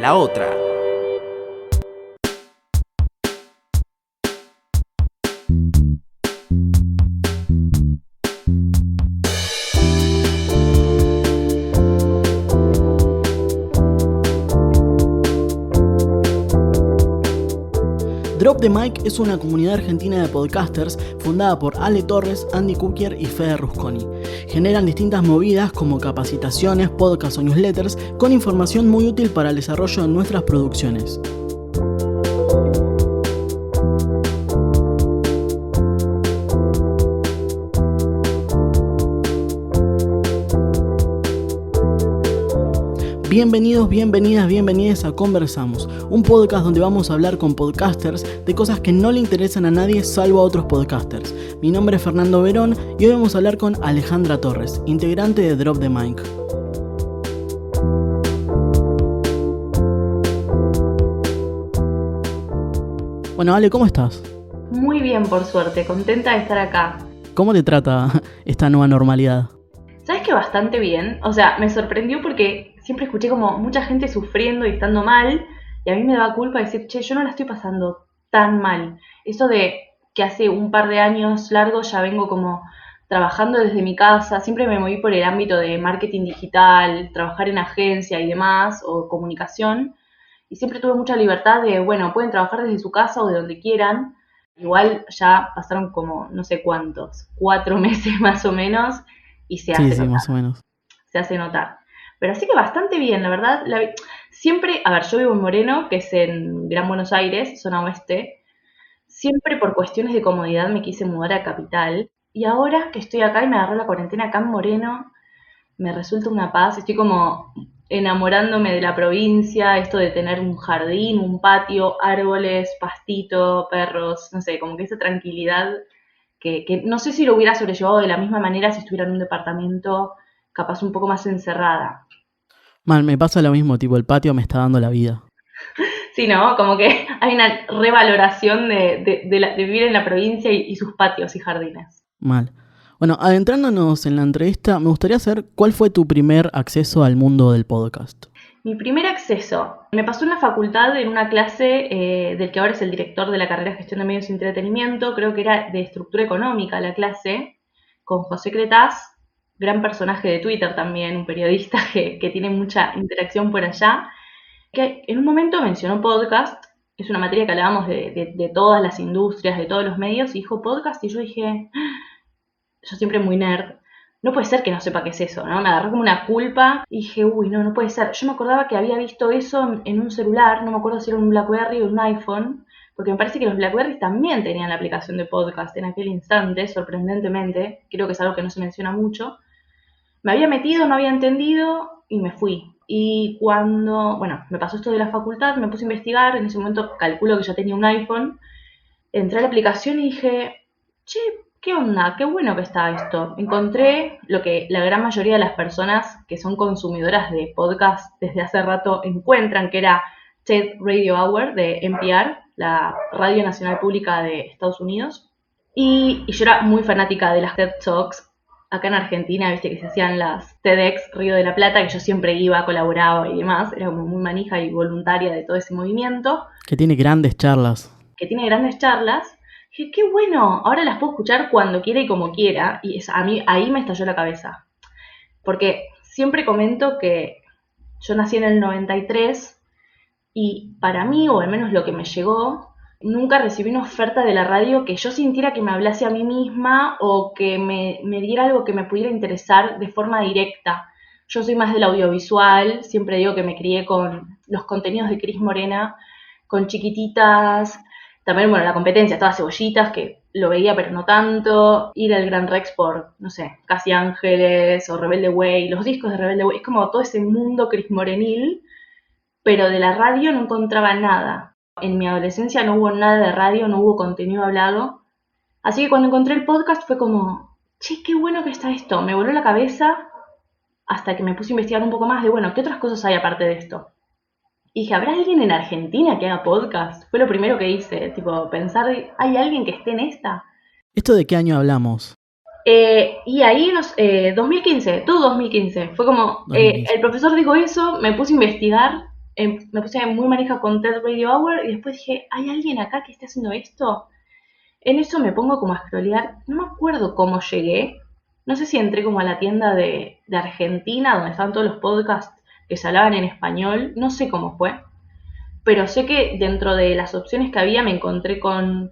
la otra. Drop the Mic es una comunidad argentina de podcasters fundada por Ale Torres, Andy Kukier y Fede Rusconi. Generan distintas movidas como capacitaciones, podcasts o newsletters con información muy útil para el desarrollo de nuestras producciones. Bienvenidos, bienvenidas a Conversamos, un podcast donde vamos a hablar con podcasters de cosas que no le interesan a nadie salvo a otros podcasters. Mi nombre es Fernando Verón y hoy vamos a hablar con Alejandra Torres, integrante de Drop the Mic. Bueno, Ale, ¿cómo estás? Muy bien, por suerte, contenta de estar acá. ¿Cómo te trata esta nueva normalidad? ¿Sabes que bastante bien? O sea, me sorprendió porque siempre escuché como mucha gente sufriendo y estando mal, y a mí me daba culpa decir, che, yo no la estoy pasando tan mal. Eso de que hace un par de años largos ya vengo como trabajando desde mi casa, siempre me moví por el ámbito de marketing digital, trabajar en agencia y demás, o comunicación, y siempre tuve mucha libertad de, bueno, pueden trabajar desde su casa o de donde quieran. Igual ya pasaron como no sé cuántos, 4 meses más o menos, y se hace notar. Más o menos. Se hace notar. Pero así que bastante bien, la verdad. Siempre, a ver, yo vivo en Moreno, que es en Gran Buenos Aires, zona oeste. Siempre por cuestiones de comodidad me quise mudar a Capital. Y ahora que estoy acá y me agarró la cuarentena acá en Moreno, me resulta una paz. Estoy como enamorándome de la provincia, esto de tener un jardín, un patio, árboles, pastito, perros, no sé, como que esa tranquilidad que no sé si lo hubiera sobrellevado de la misma manera si estuviera en un departamento capaz un poco más encerrada. Mal, me pasa lo mismo, tipo el patio me está dando la vida. Sí, ¿no? Como que hay una revaloración de vivir en la provincia y sus patios y jardines. Mal. Bueno, adentrándonos en la entrevista, me gustaría saber cuál fue tu primer acceso al mundo del podcast. Mi primer acceso me pasó en la facultad en una clase del que ahora es el director de la carrera de Gestión de Medios y Entretenimiento, creo que era de Estructura Económica la clase, con José Cretaz, gran personaje de Twitter también, un periodista que tiene mucha interacción por allá, que en un momento mencionó podcast, es una materia que hablábamos de todas las industrias, de todos los medios, y dijo podcast, y yo dije, yo siempre muy nerd, no puede ser que no sepa qué es eso, ¿no? Me agarró como una culpa y dije, uy, no puede ser. Yo me acordaba que había visto eso en un celular, no me acuerdo si era un BlackBerry o un iPhone, porque me parece que los BlackBerry también tenían la aplicación de podcast en aquel instante, sorprendentemente, creo que es algo que no se menciona mucho. Me había metido, no había entendido y me fui. Y cuando, bueno, me pasó esto de la facultad, me puse a investigar, en ese momento calculo que ya tenía un iPhone, entré a la aplicación y dije, che, ¿qué onda? Qué bueno que está esto. Encontré lo que la gran mayoría de las personas que son consumidoras de podcast desde hace rato encuentran, que era TED Radio Hour de NPR, la Radio Nacional Pública de Estados Unidos. Y yo era muy fanática de las TED Talks. Acá en Argentina, viste que se hacían las TEDx Río de la Plata, que yo siempre iba, colaboraba y demás. Era como muy manija y voluntaria de todo ese movimiento. Que tiene grandes charlas. Dije, qué bueno, ahora las puedo escuchar cuando quiera y como quiera, y a mí ahí me estalló la cabeza. Porque siempre comento que yo nací en el 93 y para mí, o al menos lo que me llegó, nunca recibí una oferta de la radio que yo sintiera que me hablase a mí misma o que me diera algo que me pudiera interesar de forma directa. Yo soy más del audiovisual, siempre digo que me crié con los contenidos de Cris Morena, con Chiquititas. También, bueno, la competencia, todas Cebollitas, que lo veía pero no tanto. Ir al Gran Rex por, no sé, Casi Ángeles o Rebelde Way, los discos de Rebelde Way. Es como todo ese mundo crismorenil, pero de la radio no encontraba nada. En mi adolescencia no hubo nada de radio, no hubo contenido hablado. Así que cuando encontré el podcast fue como, che, qué bueno que está esto. Me voló la cabeza hasta que me puse a investigar un poco más de, bueno, ¿qué otras cosas hay aparte de esto? Y dije, ¿habrá alguien en Argentina que haga podcast? Fue lo primero que hice, tipo, pensar, ¿hay alguien que esté en esta? ¿Esto de qué año hablamos? Y ahí, 2015, todo 2015. Fue como, 2015. el profesor dijo eso, me puse a investigar me puse muy manija con TED Radio Hour y después dije, ¿hay alguien acá que esté haciendo esto? En eso me pongo como a scrollear, no me acuerdo cómo llegué, no sé si entré como a la tienda de Argentina, donde estaban todos los podcasts que se hablaban en español, no sé cómo fue, pero sé que dentro de las opciones que había me encontré con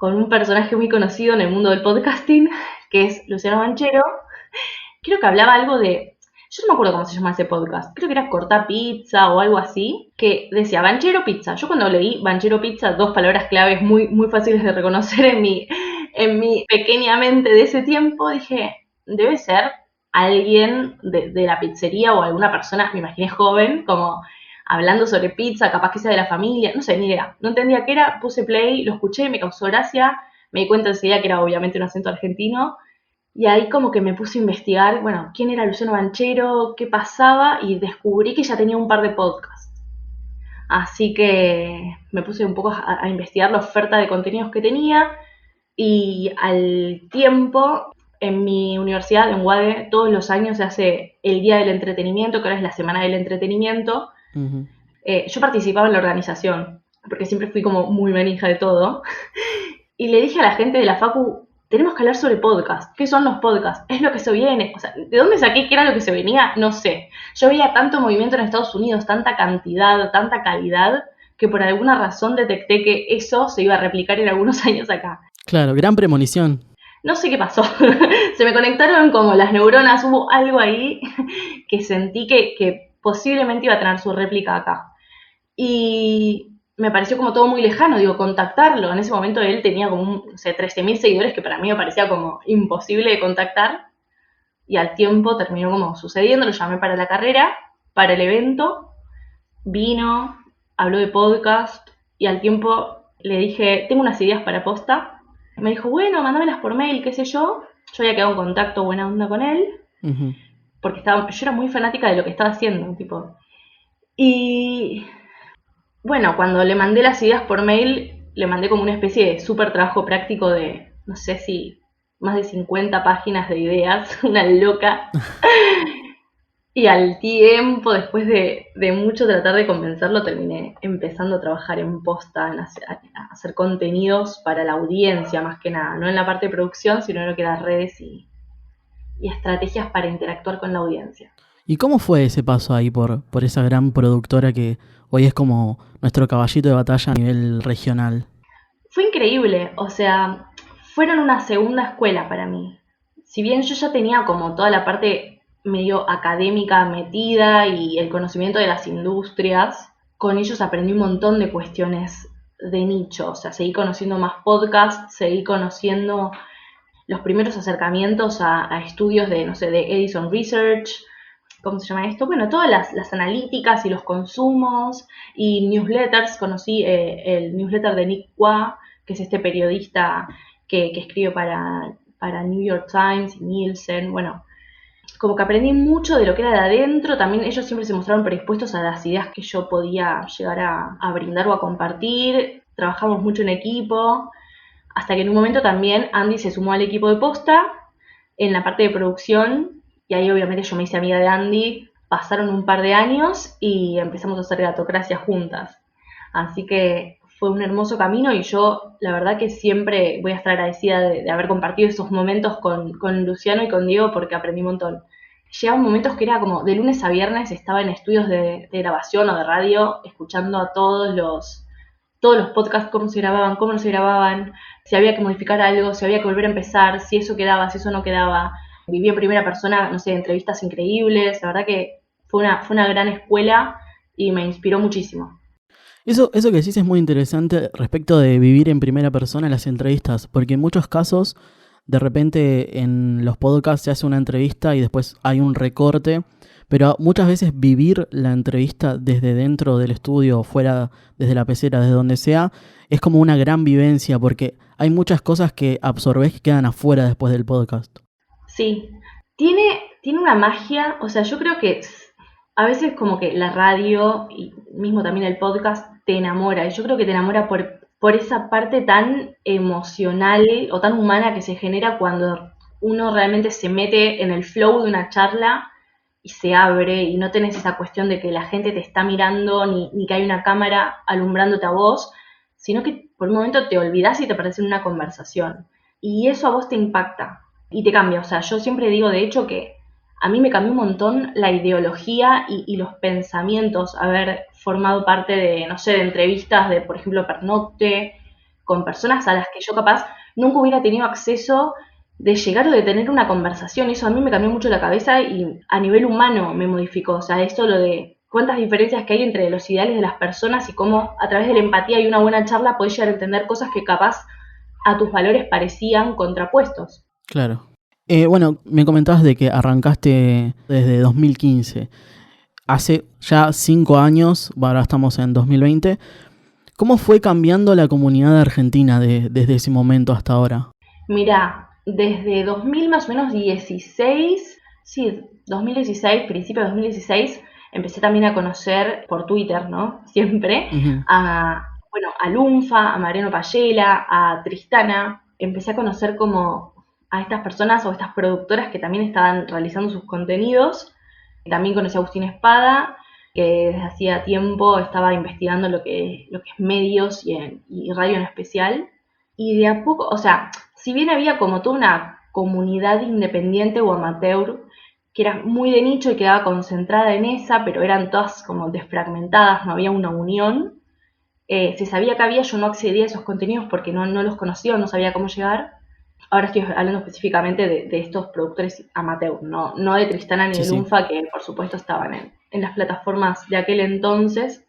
un personaje muy conocido en el mundo del podcasting, que es Luciano Banchero. Creo que hablaba algo de, yo no me acuerdo cómo se llama ese podcast, creo que era Corta Pizza o algo así, que decía Banchero Pizza. Yo cuando leí Banchero Pizza, dos palabras claves muy, muy fáciles de reconocer en mi pequeña mente de ese tiempo, dije, debe ser alguien de la pizzería o alguna persona, me imaginé joven, como hablando sobre pizza, capaz que sea de la familia, no sé, ni idea. No entendía qué era, puse play, lo escuché, me causó gracia, me di cuenta enseguida que era obviamente un acento argentino, y ahí como que me puse a investigar, bueno, quién era Luciano Banchero, qué pasaba, y descubrí que ya tenía un par de podcasts. Así que me puse un poco a investigar la oferta de contenidos que tenía, y al tiempo, en mi universidad, en UADE, todos los años se hace el Día del Entretenimiento, que ahora es la Semana del Entretenimiento. Ujú. Yo participaba en la organización, porque siempre fui como muy manija de todo, y le dije a la gente de la facu, tenemos que hablar sobre podcast. ¿Qué son los podcasts? Es lo que se viene. O sea, ¿de dónde saqué que era lo que se venía? No sé. Yo veía tanto movimiento en Estados Unidos, tanta cantidad, tanta calidad, que por alguna razón detecté que eso se iba a replicar en algunos años acá. Claro, gran premonición. No sé qué pasó. Se me conectaron como las neuronas, hubo algo ahí que sentí que posiblemente iba a tener su réplica acá. Y me pareció como todo muy lejano, digo, contactarlo. En ese momento él tenía como, no sé, 13.000 seguidores, que para mí me parecía como imposible de contactar. Y al tiempo terminó como sucediendo, lo llamé para la carrera, para el evento, vino, habló de podcast, y al tiempo le dije, tengo unas ideas para posta. Me dijo, bueno, mándamenlas por mail, qué sé yo. Yo había quedado en contacto, buena onda con él, Ujú. porque yo era muy fanática de lo que estaba haciendo, tipo. Y bueno, cuando le mandé las ideas por mail, le mandé como una especie de súper trabajo práctico de, no sé si más de 50 páginas de ideas, una loca. Y al tiempo, después de mucho tratar de convencerlo, terminé empezando a trabajar en posta, a hacer contenidos para la audiencia más que nada, no en la parte de producción, sino en lo que era redes y estrategias para interactuar con la audiencia. ¿Y cómo fue ese paso ahí por esa gran productora que hoy es como nuestro caballito de batalla a nivel regional? Fue increíble, o sea, fueron una segunda escuela para mí. Si bien yo ya tenía como toda la parte medio académica metida y el conocimiento de las industrias, con ellos aprendí un montón de cuestiones de nicho, o sea, seguí conociendo más podcasts, seguí conociendo los primeros acercamientos a estudios de, no sé, de Edison Research, ¿cómo se llama esto? Bueno, todas las analíticas y los consumos y newsletters. Conocí el newsletter de Nick Qua, que es este periodista que escribe para New York Times y Nielsen. Bueno, como que aprendí mucho de lo que era de adentro. También ellos siempre se mostraron predispuestos a las ideas que yo podía llegar a brindar o a compartir. Trabajamos mucho en equipo, hasta que en un momento también Andy se sumó al equipo de posta en la parte de producción, y ahí obviamente yo me hice amiga de Andy, pasaron un par de años y empezamos a hacer Gatocracia juntas. Así que fue un hermoso camino, y yo la verdad que siempre voy a estar agradecida de haber compartido esos momentos con Luciano y con Diego, porque aprendí un montón. Llegaban momentos que era como de lunes a viernes estaba en estudios de grabación o de radio, escuchando a todos los podcasts, cómo se grababan, cómo no se grababan, si había que modificar algo, si había que volver a empezar, si eso quedaba, si eso no quedaba. Viví en primera persona, no sé, entrevistas increíbles. La verdad que fue una gran escuela y me inspiró muchísimo. Eso que decís es muy interesante respecto de vivir en primera persona las entrevistas, porque en muchos casos, de repente en los podcasts se hace una entrevista y después hay un recorte, pero muchas veces vivir la entrevista desde dentro del estudio o fuera, desde la pecera, desde donde sea, es como una gran vivencia, porque hay muchas cosas que absorbés que quedan afuera después del podcast. Sí, tiene una magia, o sea, yo creo que a veces como que la radio y mismo también el podcast te enamora, y yo creo que te enamora por esa parte tan emocional o tan humana que se genera cuando uno realmente se mete en el flow de una charla y se abre y no tenés esa cuestión de que la gente te está mirando ni que hay una cámara alumbrándote a vos, sino que por un momento te olvidás y te perdés en una conversación. Y eso a vos te impacta y te cambia. O sea, yo siempre digo, de hecho, que a mí me cambió un montón la ideología y los pensamientos, haber formado parte de, no sé, de entrevistas de, por ejemplo, Pernocte, con personas a las que yo capaz nunca hubiera tenido acceso, de llegar o de tener una conversación. Eso a mí me cambió mucho la cabeza y a nivel humano me modificó. O sea, esto lo de cuántas diferencias que hay entre los ideales de las personas y cómo a través de la empatía y una buena charla podés llegar a entender cosas que capaz a tus valores parecían contrapuestos. Claro. Bueno, me comentabas de que arrancaste desde 2015. Hace ya 5 años, ahora estamos en 2020. ¿Cómo fue cambiando la comunidad argentina desde ese momento hasta ahora? Mirá, desde 2000 más o menos 16, sí, 2016, principio de 2016, empecé también a conocer por Twitter, ¿no? Siempre, Uh-huh. a Lunfa, a Mariano Payela, a Tristana. Empecé a conocer como a estas personas o estas productoras que también estaban realizando sus contenidos. También conocí a Agustín Espada, que desde hacía tiempo estaba investigando lo que es medios y radio en especial. Y de a poco, o sea, si bien había como toda una comunidad independiente o amateur, que era muy de nicho y quedaba concentrada en esa, pero eran todas como desfragmentadas, no había una unión. Se sabía que había, yo no accedía a esos contenidos porque no los conocía o no sabía cómo llegar. Ahora estoy hablando específicamente de estos productores amateur, no de Tristana ni Sí, de sí. Lunfa, que por supuesto estaban en las plataformas de aquel entonces.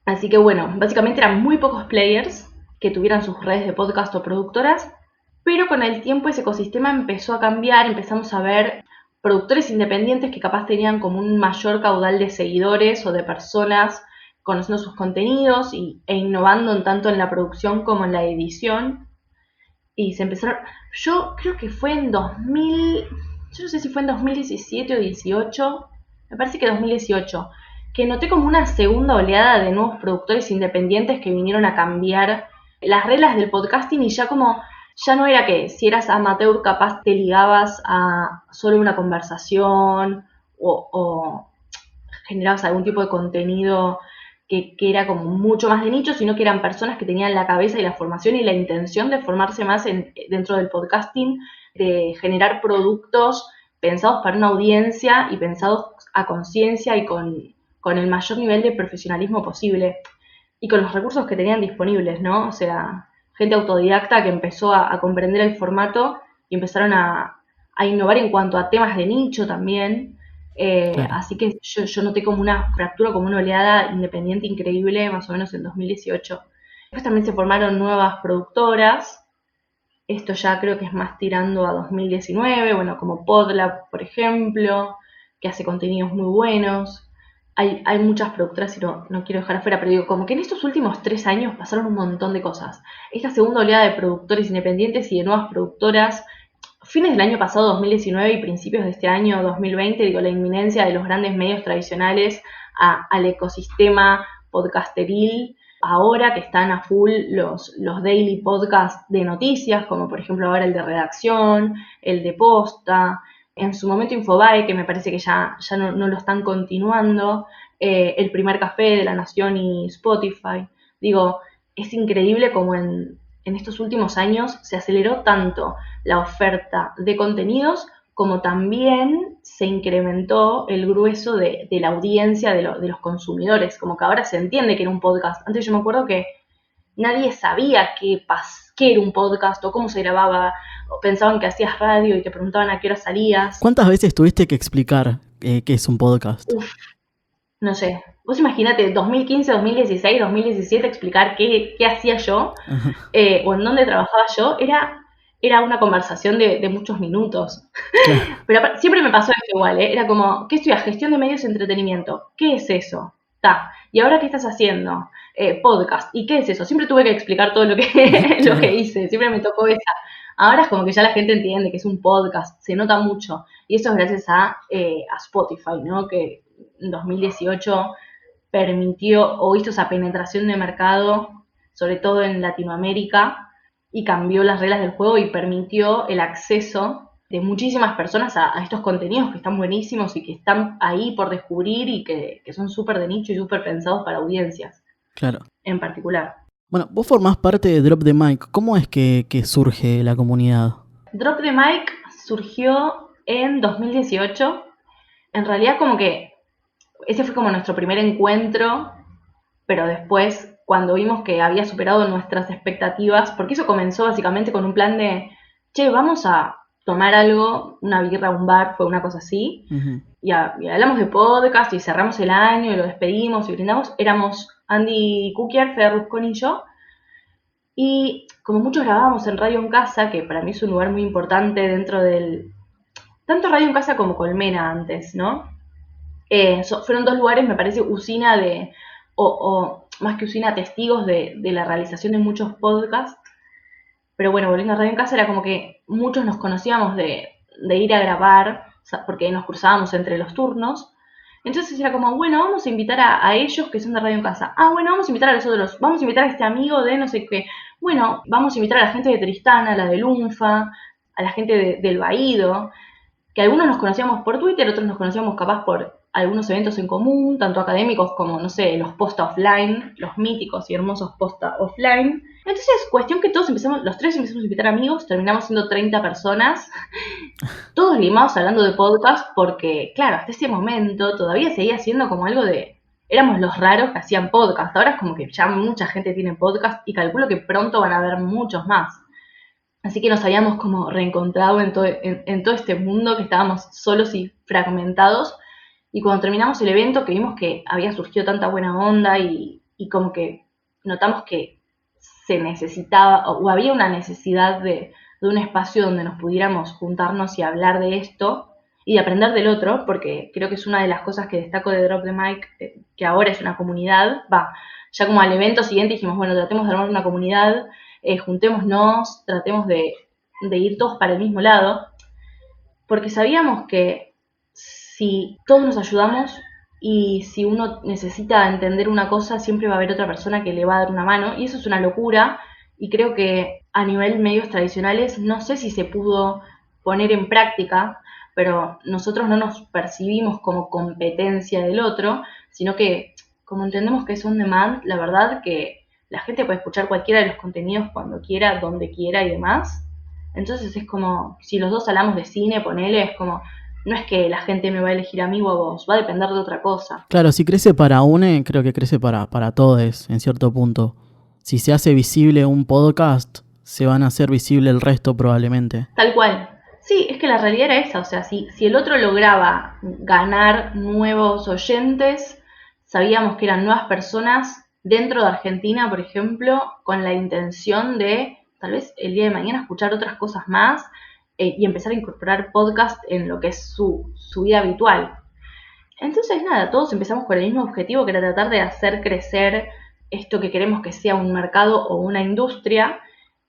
Así que bueno, básicamente eran muy pocos players que tuvieran sus redes de podcast o productoras, pero con el tiempo ese ecosistema empezó a cambiar, empezamos a ver productores independientes que capaz tenían como un mayor caudal de seguidores o de personas conociendo sus contenidos e innovando tanto en la producción como en la edición. Y se empezaron, yo creo que fue en 2000, yo no sé si fue en 2017 o 18, me parece que 2018, que noté como una segunda oleada de nuevos productores independientes que vinieron a cambiar las reglas del podcasting y ya como, ya no era que si eras amateur capaz te ligabas a solo una conversación o generabas algún tipo de contenido que era como mucho más de nicho, sino que eran personas que tenían la cabeza y la formación y la intención de formarse más dentro del podcasting, de generar productos pensados para una audiencia y pensados a conciencia y con el mayor nivel de profesionalismo posible y con los recursos que tenían disponibles, ¿no? O sea, gente autodidacta que empezó a comprender el formato y empezaron a innovar en cuanto a temas de nicho también. Claro. Así que yo noté como una fractura, como una oleada independiente increíble, más o menos en 2018. Después también se formaron nuevas productoras. Esto ya creo que es más tirando a 2019, bueno, como Podlab, por ejemplo, que hace contenidos muy buenos. Hay muchas productoras y no quiero dejar afuera, pero digo, como que en estos últimos 3 años pasaron un montón de cosas. Esta segunda oleada de productores independientes y de nuevas productoras, fines del año pasado, 2019, y principios de este año, 2020, digo, la inminencia de los grandes medios tradicionales al ecosistema podcasteril, ahora que están a full los daily podcasts de noticias, como por ejemplo ahora el de Redacción, el de Posta, en su momento Infobae, que me parece que ya no lo están continuando, el Primer Café de La Nación y Spotify. Digo, es increíble como en estos últimos años se aceleró tanto la oferta de contenidos como también se incrementó el grueso de la audiencia de los consumidores, como que ahora se entiende que era un podcast. Antes yo me acuerdo que nadie sabía qué era un podcast o cómo se grababa, o pensaban que hacías radio y te preguntaban a qué hora salías. ¿Cuántas veces tuviste que explicar qué es un podcast? Uf, no sé. Vos imaginate, 2015, 2016, 2017, explicar qué hacía yo o en dónde trabajaba yo, era una conversación de muchos minutos. Claro. Pero siempre me pasó esto igual, ¿eh? Era como, ¿qué estudias? Gestión de medios y entretenimiento. ¿Qué es eso? Ta. ¿Y ahora qué estás haciendo? Podcast. ¿Y qué es eso? Siempre tuve que explicar todo lo que, lo que hice. Siempre me tocó esa. Ahora es como que ya la gente entiende que es un podcast. Se nota mucho. Y eso es gracias a Spotify, ¿no? Que en 2018 permitió o hizo esa penetración de mercado, sobre todo en Latinoamérica, y cambió las reglas del juego y permitió el acceso de muchísimas personas a estos contenidos que están buenísimos y que están ahí por descubrir y que son súper de nicho y súper pensados para audiencias. Claro. En particular. Bueno, vos formás parte de Drop the Mic. ¿Cómo es que surge la comunidad? Drop the Mic surgió en 2018. En realidad como que ese fue como nuestro primer encuentro, pero después cuando vimos que había superado nuestras expectativas, porque eso comenzó básicamente con un plan de, che, vamos a tomar algo, una birra, un bar, fue una cosa así, Uh-huh. y hablamos de podcast y cerramos el año y lo despedimos y brindamos. Éramos Andy Kukier, Fede Ruscón y yo, y como muchos grabábamos en Radio en Casa, que para mí es un lugar muy importante dentro del... tanto Radio en Casa como Colmena antes, ¿no? Fueron dos lugares, me parece, usina de... o más que usina, testigos de la realización de muchos podcasts. Pero bueno, volviendo a Radio en Casa, era como que muchos nos conocíamos de ir a grabar, porque nos cruzábamos entre los turnos. Entonces era como, bueno, vamos a invitar a ellos que son de Radio en Casa. Ah, bueno, vamos a invitar a los otros. Vamos a invitar a este amigo de no sé qué. Bueno, vamos a invitar a la gente de Tristana, a la de Lunfa, a la gente del Baído, que algunos nos conocíamos por Twitter, otros nos conocíamos capaz por algunos eventos en común, tanto académicos como, no sé, los posta offline, los míticos y hermosos posta offline. Entonces, cuestión que los tres empezamos a invitar amigos, terminamos siendo 30 personas, todos limados hablando de podcast, porque, claro, hasta ese momento todavía seguía siendo como algo de... éramos los raros que hacían podcast. Ahora es como que ya mucha gente tiene podcast y calculo que pronto van a haber muchos más. Así que nos habíamos como reencontrado en todo este mundo que estábamos solos y fragmentados. Y cuando terminamos el evento, que vimos que había surgido tanta buena onda y como que notamos que se necesitaba o había una necesidad de un espacio donde nos pudiéramos juntarnos y hablar de esto y de aprender del otro, porque creo que es una de las cosas que destaco de Drop the Mic, que ahora es una comunidad. Ya como al evento siguiente dijimos, bueno, tratemos de armar una comunidad, juntémonos, tratemos de ir todos para el mismo lado, porque sabíamos que si todos nos ayudamos y si uno necesita entender una cosa, siempre va a haber otra persona que le va a dar una mano, y eso es una locura, y creo que a nivel medios tradicionales no sé si se pudo poner en práctica, pero nosotros no nos percibimos como competencia del otro, sino que como entendemos que es on demand, la verdad que la gente puede escuchar cualquiera de los contenidos cuando quiera, donde quiera y demás. Entonces es como, si los dos hablamos de cine, ponele, es como, no es que la gente me va a elegir a mí o a vos, va a depender de otra cosa. Claro, si crece para une, creo que crece para todos, en cierto punto. Si se hace visible un podcast, se van a hacer visible el resto probablemente. Tal cual. Sí, es que la realidad era esa, o sea, si el otro lograba ganar nuevos oyentes, sabíamos que eran nuevas personas dentro de Argentina, por ejemplo, con la intención de, tal vez el día de mañana, escuchar otras cosas más y empezar a incorporar podcast en lo que es su vida habitual. Entonces, nada, todos empezamos con el mismo objetivo, que era tratar de hacer crecer esto que queremos que sea un mercado o una industria,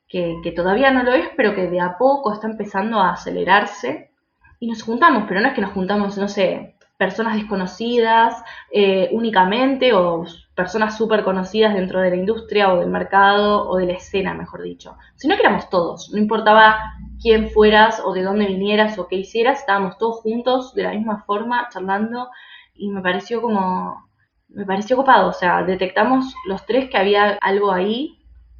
que todavía no lo es, pero que de a poco está empezando a acelerarse. Y nos juntamos, pero no es que nos juntamos, no sé, personas desconocidas únicamente, o personas súper conocidas dentro de la industria o del mercado o de la escena, mejor dicho, sino que éramos todos, no importaba quién fueras o de dónde vinieras o qué hicieras, estábamos todos juntos de la misma forma charlando, y me pareció copado, o sea, detectamos los tres que había algo ahí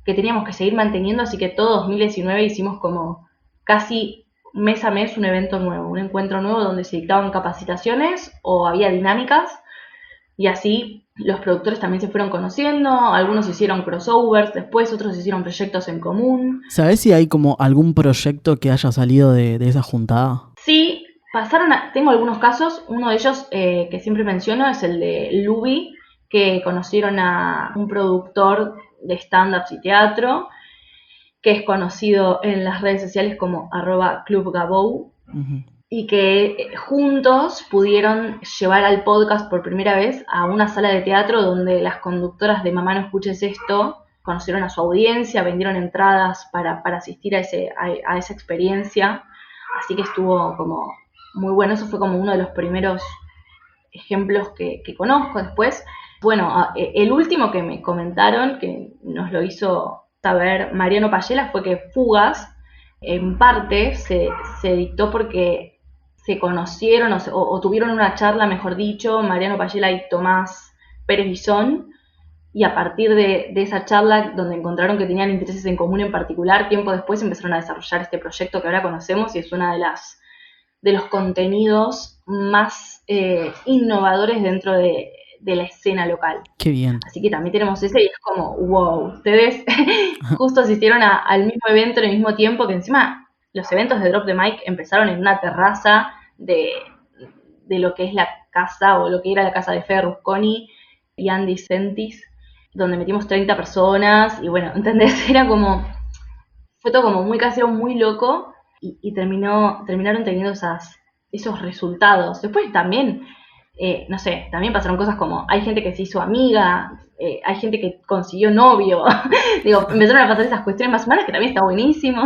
que teníamos que seguir manteniendo, así que todo 2019 hicimos como casi mes a mes un evento nuevo, un encuentro nuevo donde se dictaban capacitaciones o había dinámicas, y así los productores también se fueron conociendo, algunos hicieron crossovers, después otros hicieron proyectos en común. ¿Sabés si hay como algún proyecto que haya salido de esa juntada? Sí, tengo algunos casos, uno de ellos que siempre menciono es el de Luby, que conocieron a un productor de stand-ups y teatro, que es conocido en las redes sociales como @clubgabou, uh-huh, y que juntos pudieron llevar al podcast por primera vez a una sala de teatro donde las conductoras de Mamá no escuches esto conocieron a su audiencia, vendieron entradas para asistir a esa experiencia, así que estuvo como muy bueno. Eso fue como uno de los primeros ejemplos que conozco. Después, bueno, el último que me comentaron, que nos lo hizo saber Mariano Payela, fue que Fugas, en parte se dictó porque se conocieron o tuvieron una charla, mejor dicho, Mariano Payela y Tomás Pérez Bisón, y a partir de esa charla, donde encontraron que tenían intereses en común en particular, tiempo después empezaron a desarrollar este proyecto que ahora conocemos y es una de los contenidos más innovadores dentro de la escena local. Qué bien. Así que también tenemos ese y es como, wow, ustedes justo asistieron al mismo evento en el mismo tiempo, que encima los eventos de Drop the Mic empezaron en una terraza de lo que es la casa, o lo que era la casa de Fede Rusconi y Andy Sentis, donde metimos 30 personas, y bueno, ¿entendés? Era como, fue todo como muy casero, muy loco, y terminaron teniendo esos resultados. Después también, no sé, también pasaron cosas como, hay gente que se hizo amiga, hay gente que consiguió novio, digo, empezaron a pasar esas cuestiones más humanas, que también está buenísimo.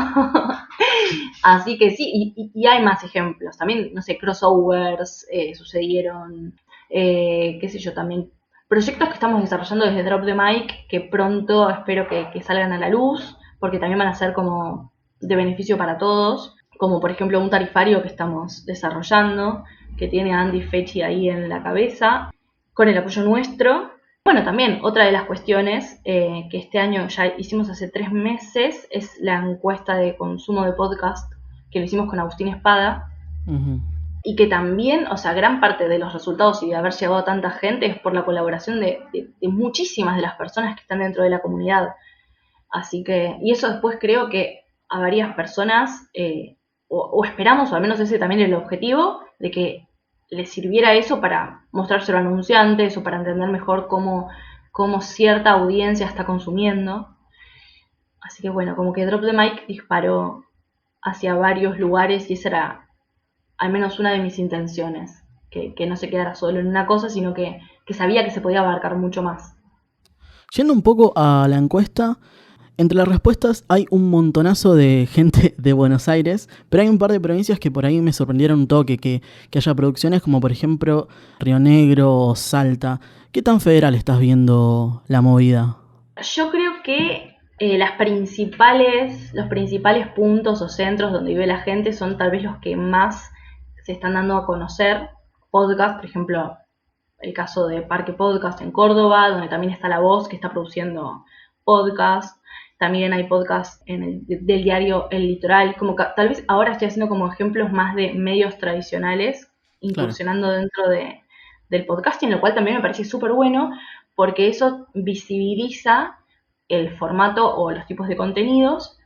Así que sí, y hay más ejemplos, también, no sé, crossovers sucedieron, qué sé yo, también proyectos que estamos desarrollando desde Drop the Mic, que pronto espero que salgan a la luz, porque también van a ser como de beneficio para todos, como por ejemplo un tarifario que estamos desarrollando, que tiene a Andy Fechi ahí en la cabeza, con el apoyo nuestro. Bueno, también otra de las cuestiones que este año ya hicimos hace 3 meses es la encuesta de consumo de podcast, que lo hicimos con Agustín Espada. Uh-huh. Y que también, o sea, gran parte de los resultados y de haber llegado a tanta gente es por la colaboración de muchísimas de las personas que están dentro de la comunidad. Así que, y eso después creo que a varias personas, o esperamos, o al menos ese también es el objetivo, de que les sirviera eso para mostrárselo a anunciantes o para entender mejor cómo cierta audiencia está consumiendo. Así que bueno, como que Drop the Mic disparó hacia varios lugares y esa era al menos una de mis intenciones, que no se quedara solo en una cosa, sino que sabía que se podía abarcar mucho más. Yendo un poco a la encuesta, entre las respuestas hay un montonazo de gente de Buenos Aires, pero hay un par de provincias que por ahí me sorprendieron un toque, que haya producciones como por ejemplo Río Negro o Salta. ¿Qué tan federal estás viendo la movida? Yo creo que los principales puntos o centros donde vive la gente son tal vez los que más se están dando a conocer. Podcast, por ejemplo, el caso de Parque Podcast en Córdoba, donde también está La Voz, que está produciendo podcast. También hay podcast del diario El Litoral. Como que, tal vez ahora estoy haciendo como ejemplos más de medios tradicionales, incursionando dentro del podcasting, lo cual también me parece súper bueno, porque eso visibiliza el formato o los tipos de contenidos.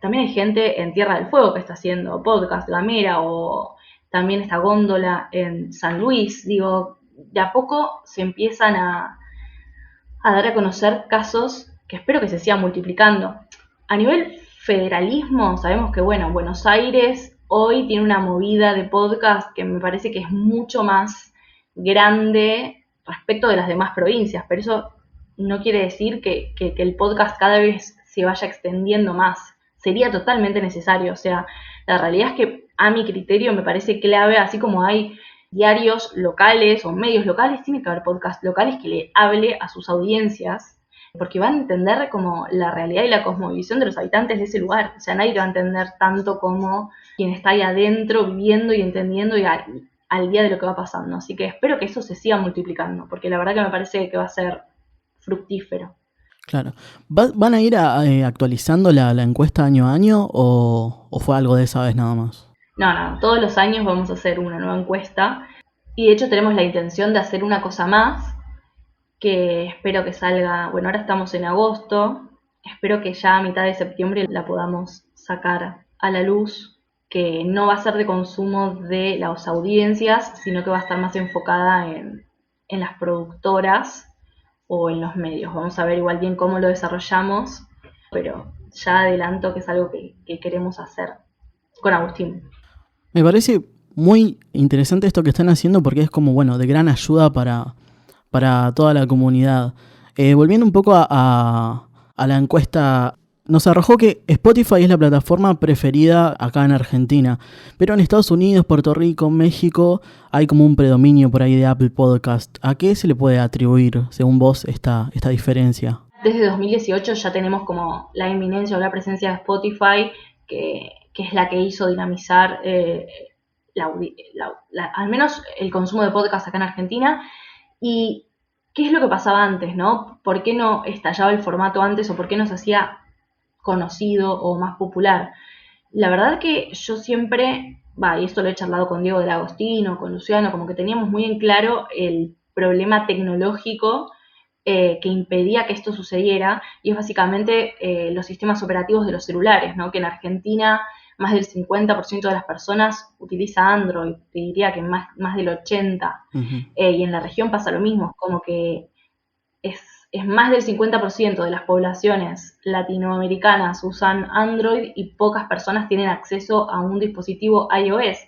También hay gente en Tierra del Fuego que está haciendo podcast, Gamera, o también esta góndola en San Luis. Digo, de a poco se empiezan a dar a conocer casos que espero que se sigan multiplicando. A nivel federalismo, sabemos que, bueno, Buenos Aires hoy tiene una movida de podcast que me parece que es mucho más grande respecto de las demás provincias, pero eso no quiere decir que el podcast cada vez se vaya extendiendo más. Sería totalmente necesario, o sea, la realidad es que a mi criterio me parece clave, así como hay diarios locales o medios locales, tiene que haber podcasts locales que le hable a sus audiencias, porque van a entender como la realidad y la cosmovisión de los habitantes de ese lugar. O sea, nadie lo va a entender tanto como quien está ahí adentro viviendo y entendiendo y al día de lo que va pasando. Así que espero que eso se siga multiplicando, porque la verdad que me parece que va a ser fructífero. Claro. ¿Van a ir actualizando la encuesta año a año o fue algo de esa vez nada más? No, todos los años vamos a hacer una nueva encuesta y de hecho tenemos la intención de hacer una cosa más que espero que salga, bueno, ahora estamos en agosto, espero que ya a mitad de septiembre la podamos sacar a la luz, que no va a ser de consumo de las audiencias, sino que va a estar más enfocada en las productoras o en los medios. Vamos a ver igual bien cómo lo desarrollamos, pero ya adelanto que es algo que queremos hacer con Agustín. Me parece muy interesante esto que están haciendo porque es como, bueno, de gran ayuda para toda la comunidad. Volviendo un poco a la encuesta, nos arrojó que Spotify es la plataforma preferida acá en Argentina, pero en Estados Unidos, Puerto Rico, México hay como un predominio por ahí de Apple Podcast. ¿A qué se le puede atribuir, según vos, esta diferencia? Desde 2018 ya tenemos como la inminencia o la presencia de Spotify, que que es la que hizo dinamizar al menos el consumo de podcast acá en Argentina. ¿Y qué es lo que pasaba antes, no? ¿Por qué no estallaba el formato antes o por qué no se hacía conocido o más popular? La verdad que yo siempre, y esto lo he charlado con Diego del Agostino, con Luciano, como que teníamos muy en claro el problema tecnológico que impedía que esto sucediera, y es básicamente los sistemas operativos de los celulares, ¿no? Que en Argentina más del 50% de las personas utiliza Android, te diría que más del 80%, y en la región pasa lo mismo, como que es más del 50% de las poblaciones latinoamericanas usan Android y pocas personas tienen acceso a un dispositivo iOS.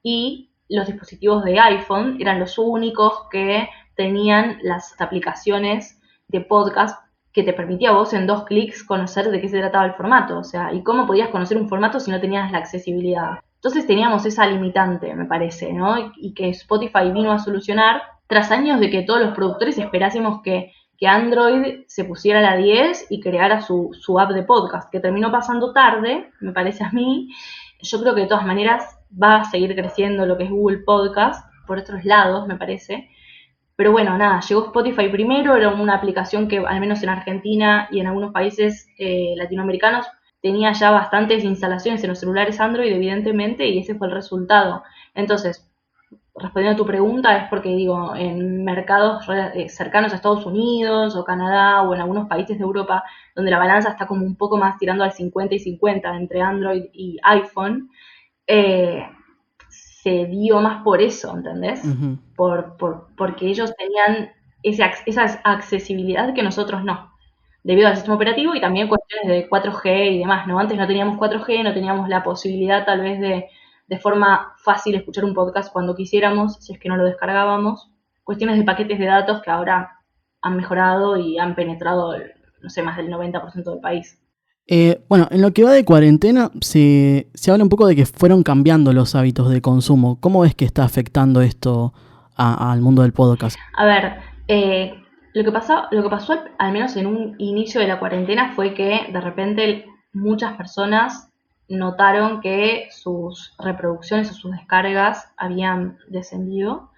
Y los dispositivos de iPhone eran los únicos que tenían las aplicaciones de podcast que te permitía a vos en 2 clics conocer de qué se trataba el formato. O sea, ¿y cómo podías conocer un formato si no tenías la accesibilidad? Entonces teníamos esa limitante, me parece, ¿no? Y que Spotify vino a solucionar tras años de que todos los productores esperásemos que Android se pusiera a la 10 y creara su app de podcast, que terminó pasando tarde, me parece a mí. Yo creo que de todas maneras va a seguir creciendo lo que es Google Podcast, por otros lados, me parece. Pero bueno, nada, llegó Spotify primero, era una aplicación que al menos en Argentina y en algunos países latinoamericanos tenía ya bastantes instalaciones en los celulares Android, evidentemente, y ese fue el resultado. Entonces, respondiendo a tu pregunta, es porque digo, en mercados cercanos a Estados Unidos o Canadá o en algunos países de Europa, donde la balanza está como un poco más tirando al 50 y 50 entre Android y iPhone, se dio más por eso, ¿entendés? Uh-huh. Porque ellos tenían esa accesibilidad que nosotros no, debido al sistema operativo y también cuestiones de 4G y demás, ¿no? Antes no teníamos 4G, no teníamos la posibilidad tal vez de forma fácil escuchar un podcast cuando quisiéramos, si es que no lo descargábamos. Cuestiones de paquetes de datos que ahora han mejorado y han penetrado, no sé, más del 90% del país. Bueno, en lo que va de cuarentena se habla un poco de que fueron cambiando los hábitos de consumo. ¿Cómo es que está afectando esto al mundo del podcast? A ver, lo que pasó al menos en un inicio de la cuarentena fue que de repente muchas personas notaron que sus reproducciones o sus descargas habían descendido,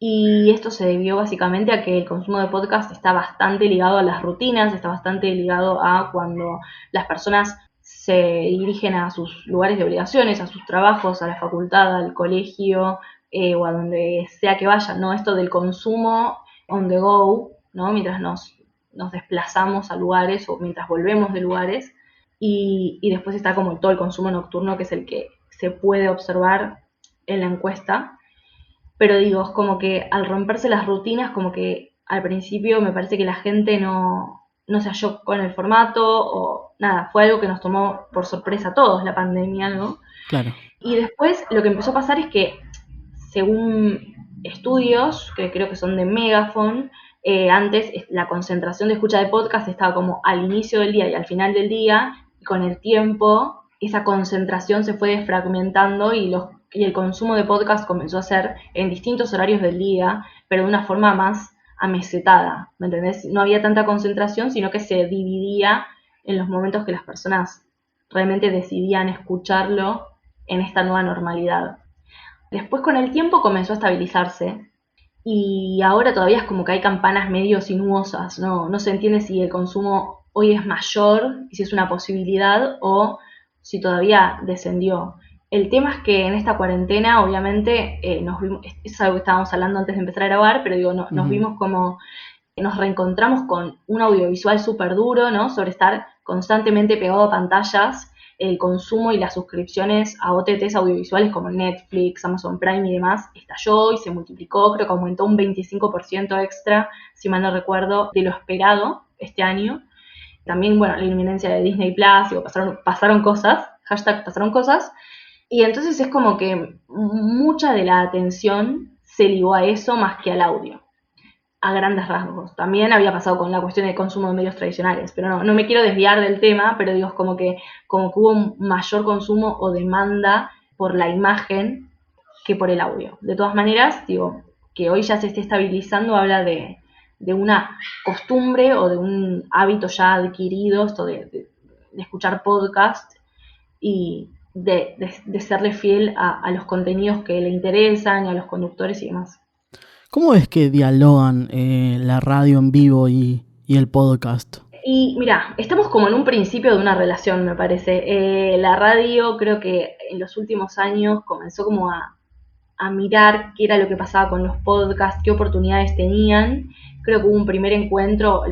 y esto se debió básicamente a que el consumo de podcast está bastante ligado a las rutinas, está bastante ligado a cuando las personas se dirigen a sus lugares de obligaciones, a sus trabajos, a la facultad, al colegio, o a donde sea que vayan, ¿no? Esto del consumo on the go, ¿no? Mientras nos desplazamos a lugares o mientras volvemos de lugares, y después está como todo el consumo nocturno, que es el que se puede observar en la encuesta. Pero digo, es como que al romperse las rutinas, como que al principio me parece que la gente no se halló con el formato o nada, fue algo que nos tomó por sorpresa a todos la pandemia, ¿no? Claro. Y después lo que empezó a pasar es que, según estudios, que creo que son de Megaphone, antes la concentración de escucha de podcast estaba como al inicio del día y al final del día, y con el tiempo esa concentración se fue desfragmentando y el consumo de podcast comenzó a ser en distintos horarios del día, pero de una forma más amesetada, ¿me entendés? No había tanta concentración, sino que se dividía en los momentos que las personas realmente decidían escucharlo en esta nueva normalidad. Después, con el tiempo, comenzó a estabilizarse, y ahora todavía es como que hay campanas medio sinuosas, no se entiende si el consumo hoy es mayor y si es una posibilidad o si todavía descendió. El tema es que en esta cuarentena, obviamente, nos vimos, es algo que estábamos hablando antes de empezar a grabar, pero digo, nos vimos como, nos reencontramos con un audiovisual súper duro, ¿no? Sobre estar constantemente pegado a pantallas, el consumo y las suscripciones a OTTs audiovisuales como Netflix, Amazon Prime y demás estalló y se multiplicó, creo que aumentó un 25% extra, si mal no recuerdo, de lo esperado este año. También, bueno, la inminencia de Disney Plus, digo, pasaron cosas, #pasaron cosas, y entonces es como que mucha de la atención se ligó a eso más que al audio, a grandes rasgos. También había pasado con la cuestión de consumo de medios tradicionales, pero no me quiero desviar del tema, pero digo, es como que hubo un mayor consumo o demanda por la imagen que por el audio. De todas maneras, digo, que hoy ya se esté estabilizando habla de una costumbre o de un hábito ya adquirido, esto de escuchar podcast, y de serle fiel a los contenidos que le interesan y a los conductores y demás. ¿Cómo es que dialogan la radio en vivo y el podcast? Y mira, estamos como en un principio de una relación, me parece. La radio creo que en los últimos años comenzó como a mirar qué era lo que pasaba con los podcasts, qué oportunidades tenían. Creo que hubo un primer encuentro,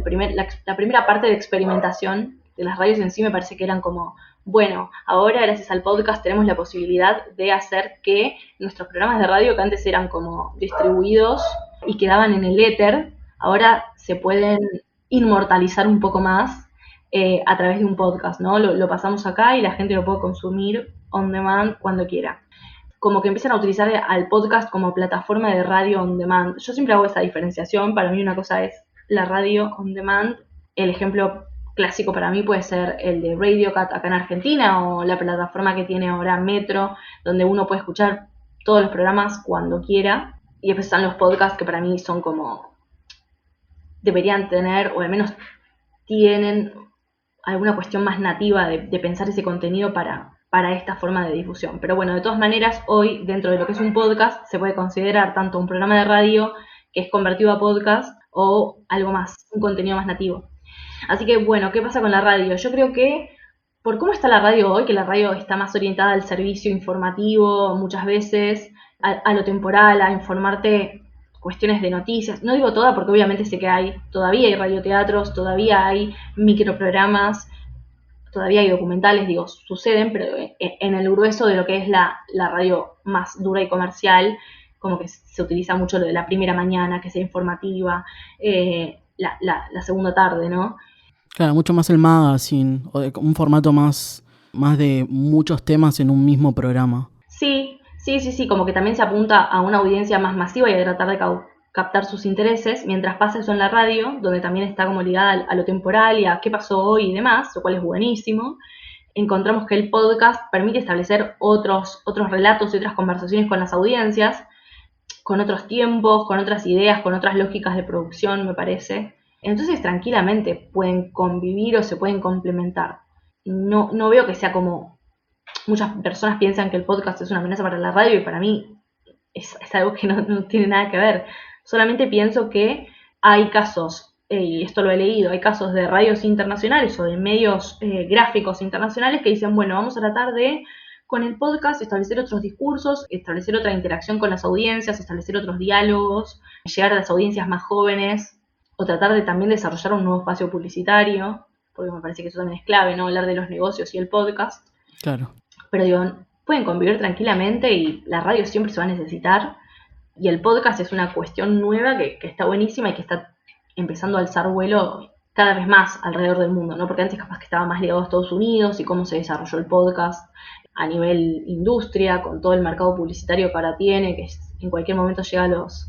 la primera parte de experimentación de las radios en sí me parece que eran como, bueno, ahora gracias al podcast tenemos la posibilidad de hacer que nuestros programas de radio que antes eran como distribuidos y quedaban en el éter, ahora se pueden inmortalizar un poco más a través de un podcast, ¿no? Lo pasamos acá y la gente lo puede consumir on demand cuando quiera. Como que empiezan a utilizar al podcast como plataforma de radio on demand. Yo siempre hago esa diferenciación. Para mí una cosa es la radio on demand. El ejemplo clásico para mí puede ser el de Radio Cat acá en Argentina o la plataforma que tiene ahora Metro, donde uno puede escuchar todos los programas cuando quiera. Y después están los podcasts que para mí son como deberían tener, o al menos tienen alguna cuestión más nativa de pensar ese contenido para esta forma de difusión. Pero bueno, de todas maneras, hoy dentro de lo que es un podcast se puede considerar tanto un programa de radio que es convertido a podcast o algo más, un contenido más nativo. Así que bueno, ¿qué pasa con la radio? Yo creo que por cómo está la radio hoy, que la radio está más orientada al servicio informativo muchas veces, a lo temporal, a informarte cuestiones de noticias. No digo toda porque obviamente sé que todavía hay radioteatros, todavía hay microprogramas, todavía hay documentales, digo, suceden, pero en el grueso de lo que es la radio más dura y comercial, como que se utiliza mucho lo de la primera mañana, que sea informativa, la segunda tarde, ¿no? Claro, mucho más el magazine, un formato más de muchos temas en un mismo programa. Sí, como que también se apunta a una audiencia más masiva y a tratar de captar sus intereses, mientras pasa eso en la radio, donde también está como ligada a lo temporal y a qué pasó hoy y demás, lo cual es buenísimo. Encontramos que el podcast permite establecer otros relatos y otras conversaciones con las audiencias, con otros tiempos, con otras ideas, con otras lógicas de producción, me parece. Entonces tranquilamente pueden convivir o se pueden complementar. No veo que sea como muchas personas piensan que el podcast es una amenaza para la radio y para mí es algo que no tiene nada que ver. Solamente pienso que hay casos, y esto lo he leído, hay casos de radios internacionales o de medios gráficos internacionales que dicen, bueno, vamos a tratar de, con el podcast, establecer otros discursos, establecer otra interacción con las audiencias, establecer otros diálogos, llegar a las audiencias más jóvenes o tratar de también desarrollar un nuevo espacio publicitario, porque me parece que eso también es clave, ¿no? Hablar de los negocios y el podcast. Claro. Pero digo, pueden convivir tranquilamente y la radio siempre se va a necesitar. Y el podcast es una cuestión nueva que está buenísima y que está empezando a alzar vuelo cada vez más alrededor del mundo, ¿no? Porque antes capaz que estaba más ligado a Estados Unidos y cómo se desarrolló el podcast a nivel industria, con todo el mercado publicitario que ahora tiene, que en cualquier momento llega a los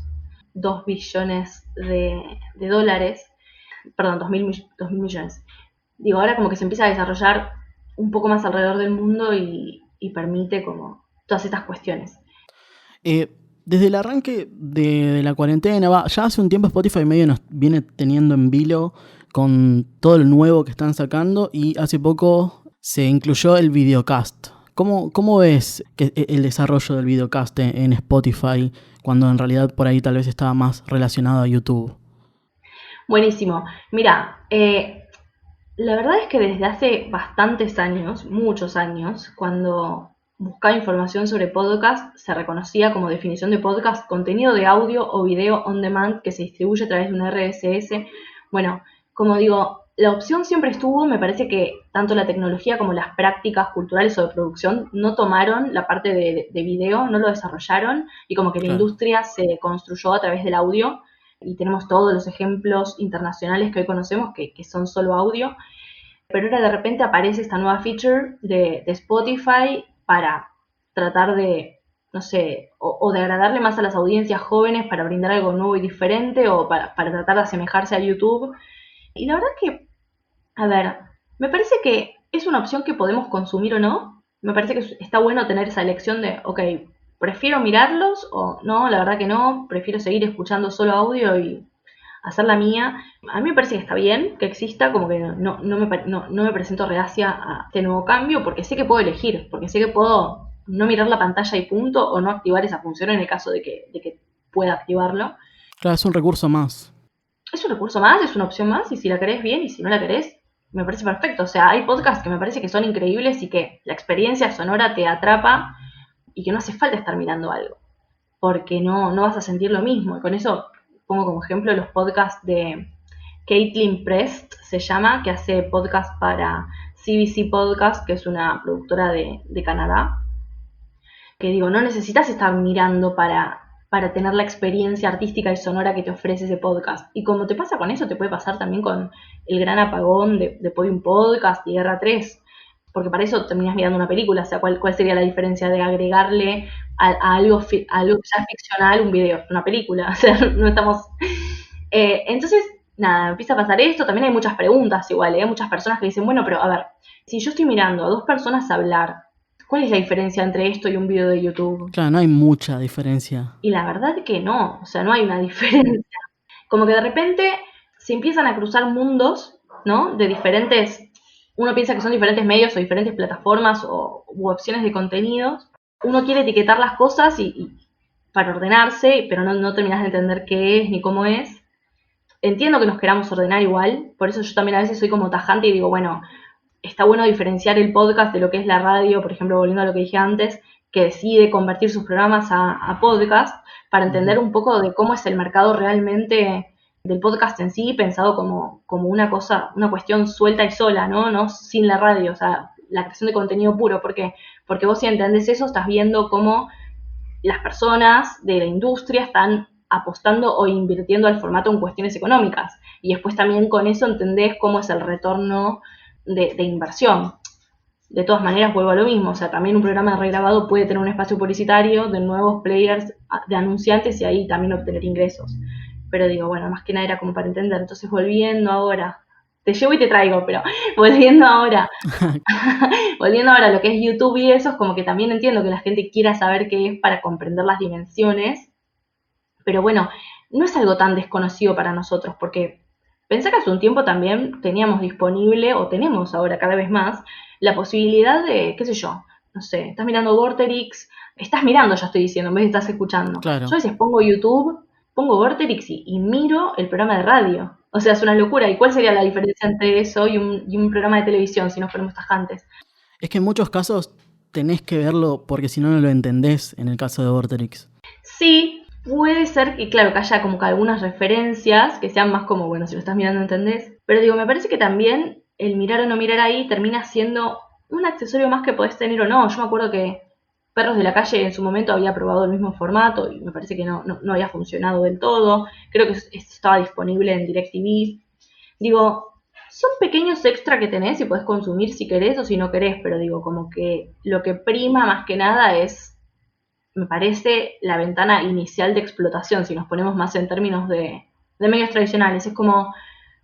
2 billones de dólares. Perdón, 2.000 millones. Digo, ahora como que se empieza a desarrollar un poco más alrededor del mundo y permite como todas estas cuestiones. Desde el arranque de la cuarentena, ya hace un tiempo Spotify medio nos viene teniendo en vilo con todo lo nuevo que están sacando y hace poco se incluyó el videocast. ¿Cómo ves el desarrollo del videocast en Spotify cuando en realidad por ahí tal vez estaba más relacionado a YouTube? Buenísimo. Mira, la verdad es que desde hace bastantes años, muchos años, cuando buscaba información sobre podcast, se reconocía como definición de podcast contenido de audio o video on demand que se distribuye a través de un RSS. Bueno, como digo, la opción siempre estuvo, me parece que tanto la tecnología como las prácticas culturales o de producción no tomaron la parte de video, no lo desarrollaron y como que la industria se construyó a través del audio y tenemos todos los ejemplos internacionales que hoy conocemos que son solo audio. Pero ahora de repente aparece esta nueva feature de Spotify para tratar de, no sé, o de agradarle más a las audiencias jóvenes para brindar algo nuevo y diferente o para tratar de asemejarse a YouTube. Y la verdad que, a ver, me parece que es una opción que podemos consumir o no. Me parece que está bueno tener esa elección de, ok, prefiero mirarlos o no, la verdad que no, prefiero seguir escuchando solo audio y hacer la mía. A mí me parece que está bien que exista, como que no me presento reacia a este nuevo cambio, porque sé que puedo elegir, porque sé que puedo no mirar la pantalla y punto, o no activar esa función en el caso de que pueda activarlo. Claro, es un recurso más. Es un recurso más, es una opción más, y si la querés bien, y si no la querés, me parece perfecto. O sea, hay podcasts que me parece que son increíbles y que la experiencia sonora te atrapa y que no hace falta estar mirando algo, porque no vas a sentir lo mismo. Y con eso pongo como ejemplo los podcasts de Caitlin Prest, se llama, que hace podcast para CBC Podcast, que es una productora de Canadá. Que digo, no necesitas estar mirando para tener la experiencia artística y sonora que te ofrece ese podcast. Y como te pasa con eso, te puede pasar también con el gran apagón de Podium Podcast y Guerra 3, porque para eso terminas mirando una película. O sea, ¿cuál sería la diferencia de agregarle a algo ya ficcional un video? Una película, o sea, no estamos... entonces, nada, empieza a pasar esto. También hay muchas preguntas igual, hay muchas personas que dicen, bueno, pero a ver, si yo estoy mirando a dos personas hablar, ¿cuál es la diferencia entre esto y un video de YouTube? Claro, no hay mucha diferencia. Y la verdad que no, o sea, no hay una diferencia. Como que de repente se empiezan a cruzar mundos, ¿no? De diferentes, uno piensa que son diferentes medios o diferentes plataformas u opciones de contenidos. Uno quiere etiquetar las cosas y para ordenarse, pero no terminas de entender qué es ni cómo es. Entiendo que nos queramos ordenar igual, por eso yo también a veces soy como tajante y digo, bueno, está bueno diferenciar el podcast de lo que es la radio, por ejemplo, volviendo a lo que dije antes, que decide convertir sus programas a podcast, para entender un poco de cómo es el mercado realmente del podcast en sí, pensado como una cosa, una cuestión suelta y sola, ¿no? Sin la radio, o sea, la creación de contenido puro, porque vos si entendés eso, estás viendo cómo las personas de la industria están apostando o invirtiendo al formato en cuestiones económicas. Y después también con eso entendés cómo es el retorno de inversión. De todas maneras, vuelvo a lo mismo, o sea, también un programa regrabado puede tener un espacio publicitario de nuevos players, de anunciantes, y ahí también obtener ingresos. Pero digo, bueno, más que nada era como para entender. Entonces, volviendo ahora, te llevo y te traigo, pero volviendo ahora a lo que es YouTube y eso, es como que también entiendo que la gente quiera saber qué es para comprender las dimensiones, pero bueno, no es algo tan desconocido para nosotros, porque pensá que hace un tiempo también teníamos disponible, o tenemos ahora cada vez más, la posibilidad de, qué sé yo, no sé, estás mirando Vorterix, estás mirando, ya estoy diciendo, en vez de estás escuchando. Claro. Yo a veces pongo YouTube, pongo Vorterix y miro el programa de radio. O sea, es una locura. ¿Y cuál sería la diferencia entre eso y un programa de televisión, si nos ponemos tajantes? Es que en muchos casos tenés que verlo porque si no, no lo entendés en el caso de Vorterix. Sí, puede ser que, claro, que haya como que algunas referencias que sean más como, bueno, si lo estás mirando entendés. Pero digo, me parece que también el mirar o no mirar ahí termina siendo un accesorio más que podés tener o no. Yo me acuerdo que Perros de la Calle en su momento había probado el mismo formato y me parece que no había funcionado del todo. Creo que estaba disponible en DirecTV. Digo, son pequeños extra que tenés y podés consumir si querés o si no querés, pero digo, como que lo que prima más que nada es, me parece, la ventana inicial de explotación, si nos ponemos más en términos de medios tradicionales. Es como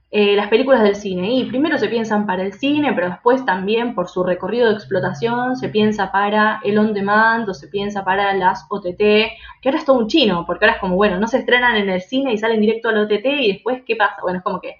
las películas del cine, y primero se piensan para el cine, pero después también por su recorrido de explotación se piensa para el on demand o se piensa para las OTT, que ahora es todo un chino, porque ahora es como, bueno, no se estrenan en el cine y salen directo al OTT y después, ¿qué pasa? Bueno, es como que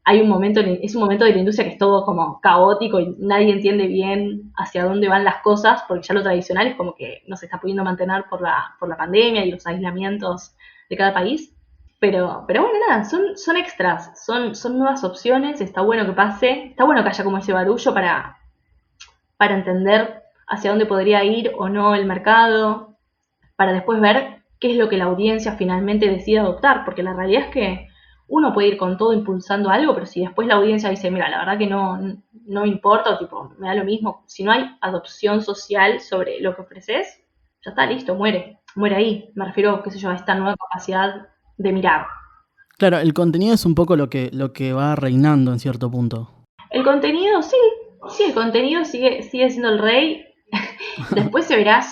es un momento de la industria que es todo como caótico y nadie entiende bien hacia dónde van las cosas, porque ya lo tradicional es como que no se está pudiendo mantener por la pandemia y los aislamientos de cada país. Pero bueno, nada, son extras, son nuevas opciones, está bueno que pase, está bueno que haya como ese barullo para entender hacia dónde podría ir o no el mercado, para después ver qué es lo que la audiencia finalmente decide adoptar, porque la realidad es que uno puede ir con todo impulsando algo, pero si después la audiencia dice, mira, la verdad que no me importa, o tipo, me da lo mismo, si no hay adopción social sobre lo que ofreces, ya está, listo, muere ahí. Me refiero, qué sé yo, a esta nueva capacidad de mirar. Claro, el contenido es un poco lo que va reinando en cierto punto. El contenido, sí, el contenido sigue siendo el rey. Después se verá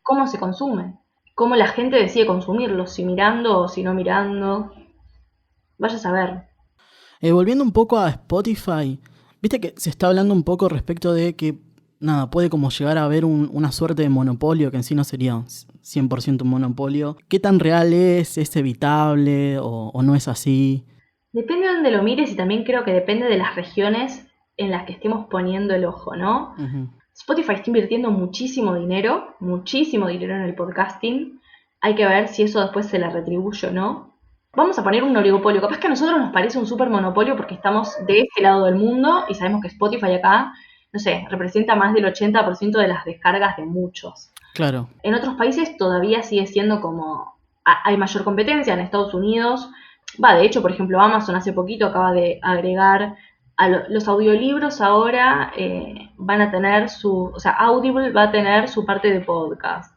cómo se consume, cómo la gente decide consumirlo, si mirando o si no mirando. Vaya a saber. Volviendo un poco a Spotify, viste que se está hablando un poco respecto de que nada, puede como llegar a haber una suerte de monopolio que en sí no sería 100% un monopolio. ¿Qué tan real es evitable o no es así? Depende de dónde lo mires y también creo que depende de las regiones en las que estemos poniendo el ojo, ¿no? Ujú. Spotify está invirtiendo muchísimo dinero en el podcasting. Hay que ver si eso después se le retribuye o no. Vamos a poner un oligopolio. Capaz que a nosotros nos parece un súper monopolio porque estamos de este lado del mundo y sabemos que Spotify acá, no sé, representa más del 80% de las descargas de muchos. Claro. En otros países todavía sigue siendo como... Hay mayor competencia en Estados Unidos. De hecho, por ejemplo, Amazon hace poquito acaba de agregar los audiolibros ahora van a tener o sea, Audible va a tener su parte de podcast.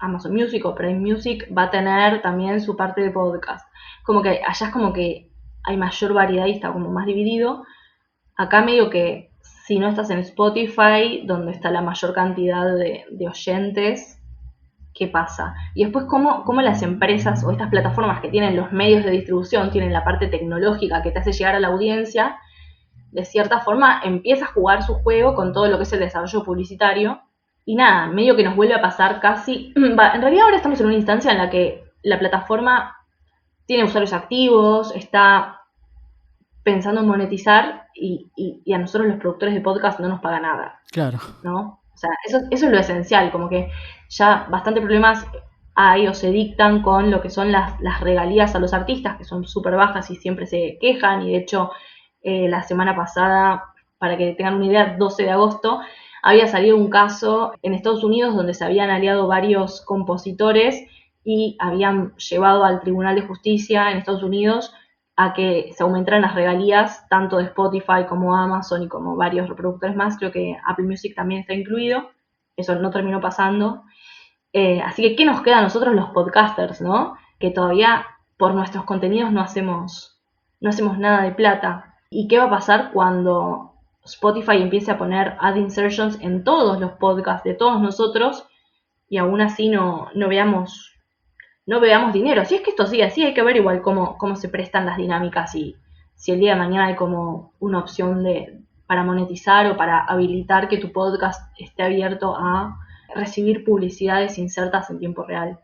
Amazon Music o Prime Music va a tener también su parte de podcast. Como que allá es como que hay mayor variedad y está como más dividido. Acá medio que si no estás en Spotify, donde está la mayor cantidad de oyentes, ¿qué pasa? Y después cómo las empresas o estas plataformas que tienen los medios de distribución, tienen la parte tecnológica que te hace llegar a la audiencia, de cierta forma empieza a jugar su juego con todo lo que es el desarrollo publicitario. Y nada, medio que nos vuelve a pasar casi... en realidad ahora estamos en una instancia en la que la plataforma tiene usuarios activos, está pensando en monetizar y a nosotros los productores de podcast no nos paga nada, Claro. ¿no? O sea, eso es lo esencial, como que ya bastante problemas hay o se dictan con lo que son las regalías a los artistas, que son súper bajas y siempre se quejan, y de hecho la semana pasada, para que tengan una idea, 12 de agosto, había salido un caso en Estados Unidos donde se habían aliado varios compositores y habían llevado al Tribunal de Justicia en Estados Unidos a que se aumentaran las regalías tanto de Spotify como Amazon y como varios reproductores más. Creo que Apple Music también está incluido. Eso no terminó pasando. Así que, ¿qué nos queda a nosotros los podcasters, no? Que todavía por nuestros contenidos no hacemos nada de plata. ¿Y qué va a pasar cuando Spotify empiece a poner ad insertions en todos los podcasts de todos nosotros y aún así no veamos dinero? Si es que esto sigue así, hay que ver igual cómo se prestan las dinámicas y si el día de mañana hay como una opción para monetizar o para habilitar que tu podcast esté abierto a recibir publicidades insertas en tiempo real.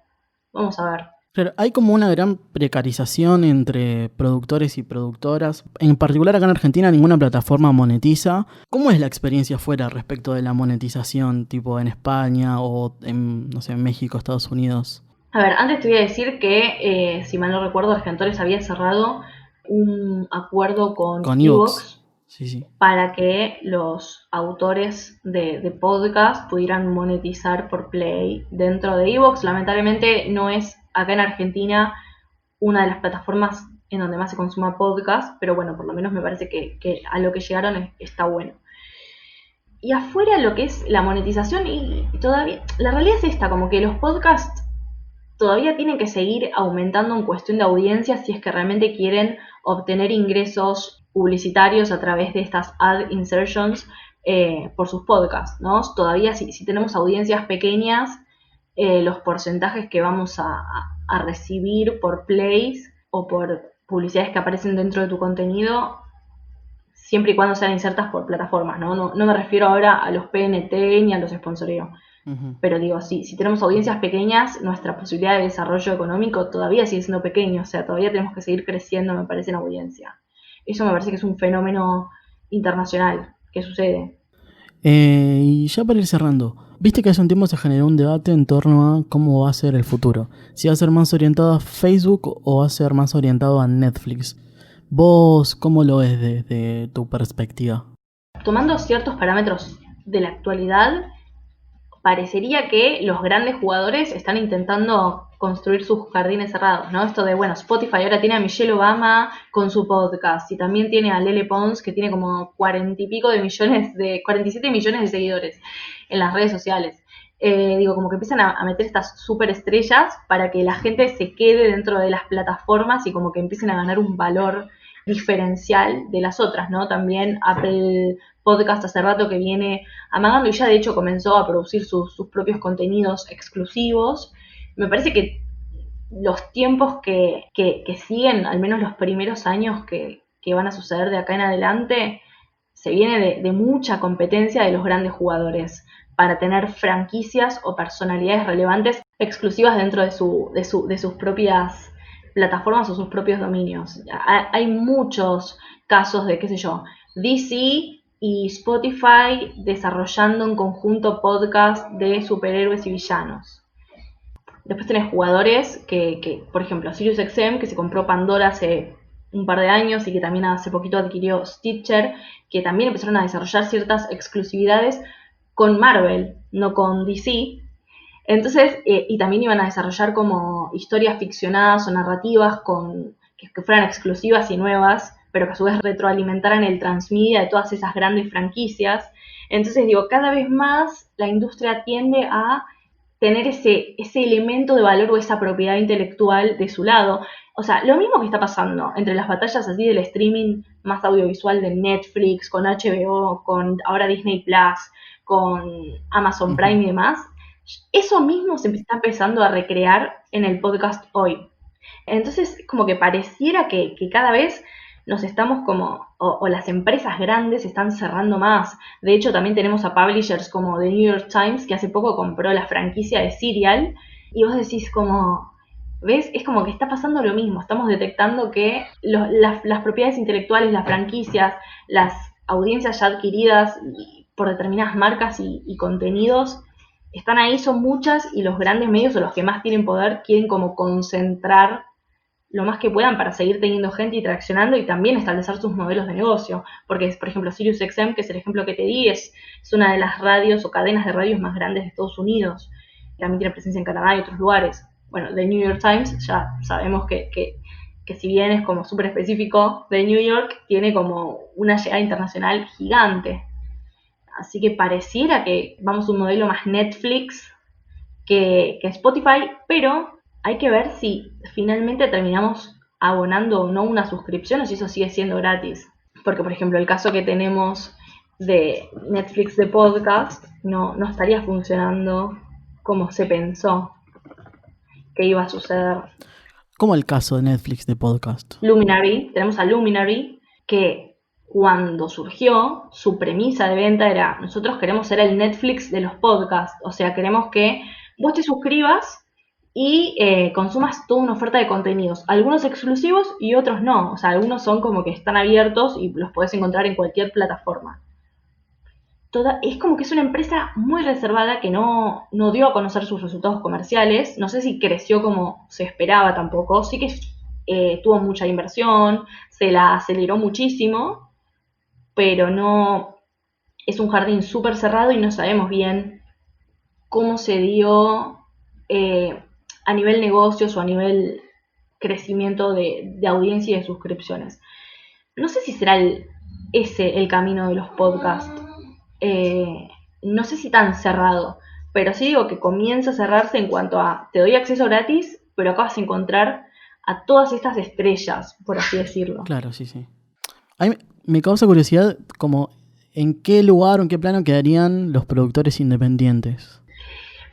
Vamos a ver. Claro, hay como una gran precarización entre productores y productoras. En particular acá en Argentina ninguna plataforma monetiza. ¿Cómo es la experiencia afuera respecto de la monetización, tipo en España o en, no sé, en México, Estados Unidos? A ver, antes te voy a decir que, si mal no recuerdo, Argentores había cerrado un acuerdo con Con Evox. Evox Sí. para que los autores de podcast pudieran monetizar por play dentro de Evox. Lamentablemente no es acá en Argentina una de las plataformas en donde más se consuma podcast, pero bueno, por lo menos me parece que a lo que llegaron está bueno. Y afuera lo que es la monetización, y todavía, la realidad es esta, como que los podcasts todavía tienen que seguir aumentando en cuestión de audiencia si es que realmente quieren obtener ingresos publicitarios a través de estas ad insertions por sus podcasts, ¿no? Todavía si tenemos audiencias pequeñas, los porcentajes que vamos a recibir por plays o por publicidades que aparecen dentro de tu contenido, siempre y cuando sean insertas por plataformas, ¿no? No me refiero ahora a los PNT ni a los sponsoreos. Pero digo, si tenemos audiencias pequeñas, nuestra posibilidad de desarrollo económico todavía sigue siendo pequeño, o sea, todavía tenemos que seguir creciendo, me parece, en audiencia. Eso me parece que es un fenómeno internacional que sucede. Y ya para ir cerrando, viste que hace un tiempo se generó un debate en torno a cómo va a ser el futuro. Si va a ser más orientado a Facebook o va a ser más orientado a Netflix. ¿Vos cómo lo ves desde tu perspectiva? Tomando ciertos parámetros de la actualidad, parecería que los grandes jugadores están intentando construir sus jardines cerrados, ¿no? Esto de, bueno, Spotify ahora tiene a Michelle Obama con su podcast y también tiene a Lele Pons, que tiene como 47 millones de seguidores en las redes sociales. Digo, como que empiezan a meter estas superestrellas para que la gente se quede dentro de las plataformas y como que empiecen a ganar un valor diferencial de las otras, ¿no? También Apple Podcast hace rato que viene amagando y ya de hecho comenzó a producir sus propios contenidos exclusivos. Me parece que los tiempos que siguen, al menos los primeros años que van a suceder de acá en adelante, se viene de mucha competencia de los grandes jugadores para tener franquicias o personalidades relevantes exclusivas dentro de sus propias plataformas o sus propios dominios. Hay muchos casos de, qué sé yo, DC y Spotify desarrollando en conjunto podcast de superhéroes y villanos. Después tenés jugadores que por ejemplo, SiriusXM, que se compró Pandora hace un par de años y que también hace poquito adquirió Stitcher, que también empezaron a desarrollar ciertas exclusividades con Marvel, no con DC. Entonces, y también iban a desarrollar como historias ficcionadas o narrativas que fueran exclusivas y nuevas, pero que a su vez retroalimentaran el transmedia de todas esas grandes franquicias. Entonces, digo, cada vez más la industria tiende a tener ese elemento de valor o esa propiedad intelectual de su lado. O sea, lo mismo que está pasando entre las batallas así del streaming más audiovisual de Netflix, con HBO, con ahora Disney Plus, con Amazon Prime y demás, eso mismo se está empezando a recrear en el podcast hoy. Entonces, como que pareciera que cada vez nos estamos como, o las empresas grandes se están cerrando más. De hecho, también tenemos a publishers como The New York Times, que hace poco compró la franquicia de Serial, y vos decís como, ¿ves? Es como que está pasando lo mismo. Estamos detectando que las propiedades intelectuales, las franquicias, las audiencias ya adquiridas por determinadas marcas y contenidos, están ahí, son muchas, y los grandes medios o los que más tienen poder quieren como concentrar lo más que puedan para seguir teniendo gente y traccionando y también establecer sus modelos de negocio. Porque, por ejemplo, SiriusXM, que es el ejemplo que te di, es una de las radios o cadenas de radios más grandes de Estados Unidos. También tiene presencia en Canadá y otros lugares. Bueno, The New York Times ya sabemos que si bien es como súper específico de New York, tiene como una llegada internacional gigante. Así que pareciera que vamos a un modelo más Netflix que Spotify, pero hay que ver si finalmente terminamos abonando o no una suscripción o si eso sigue siendo gratis. Porque, por ejemplo, el caso que tenemos de Netflix de podcast no estaría funcionando como se pensó que iba a suceder. Como el caso de Netflix de podcast. Luminary, tenemos a Luminary, que cuando surgió, su premisa de venta era: nosotros queremos ser el Netflix de los podcasts, o sea, queremos que vos te suscribas y consumas toda una oferta de contenidos, algunos exclusivos y otros no, o sea, algunos son como que están abiertos y los podés encontrar en cualquier plataforma. Es como que es una empresa muy reservada que no dio a conocer sus resultados comerciales, no sé si creció como se esperaba tampoco, sí que tuvo mucha inversión, se la aceleró muchísimo, pero no, es un jardín súper cerrado y no sabemos bien cómo se dio a nivel negocios o a nivel crecimiento de audiencia y de suscripciones. No sé si será ese el camino de los podcasts. No sé si tan cerrado, pero sí digo que comienza a cerrarse en cuanto a te doy acceso gratis, pero acá vas a encontrar a todas estas estrellas, por así decirlo. Claro, sí. A mí me causa curiosidad como en qué lugar o en qué plano quedarían los productores independientes.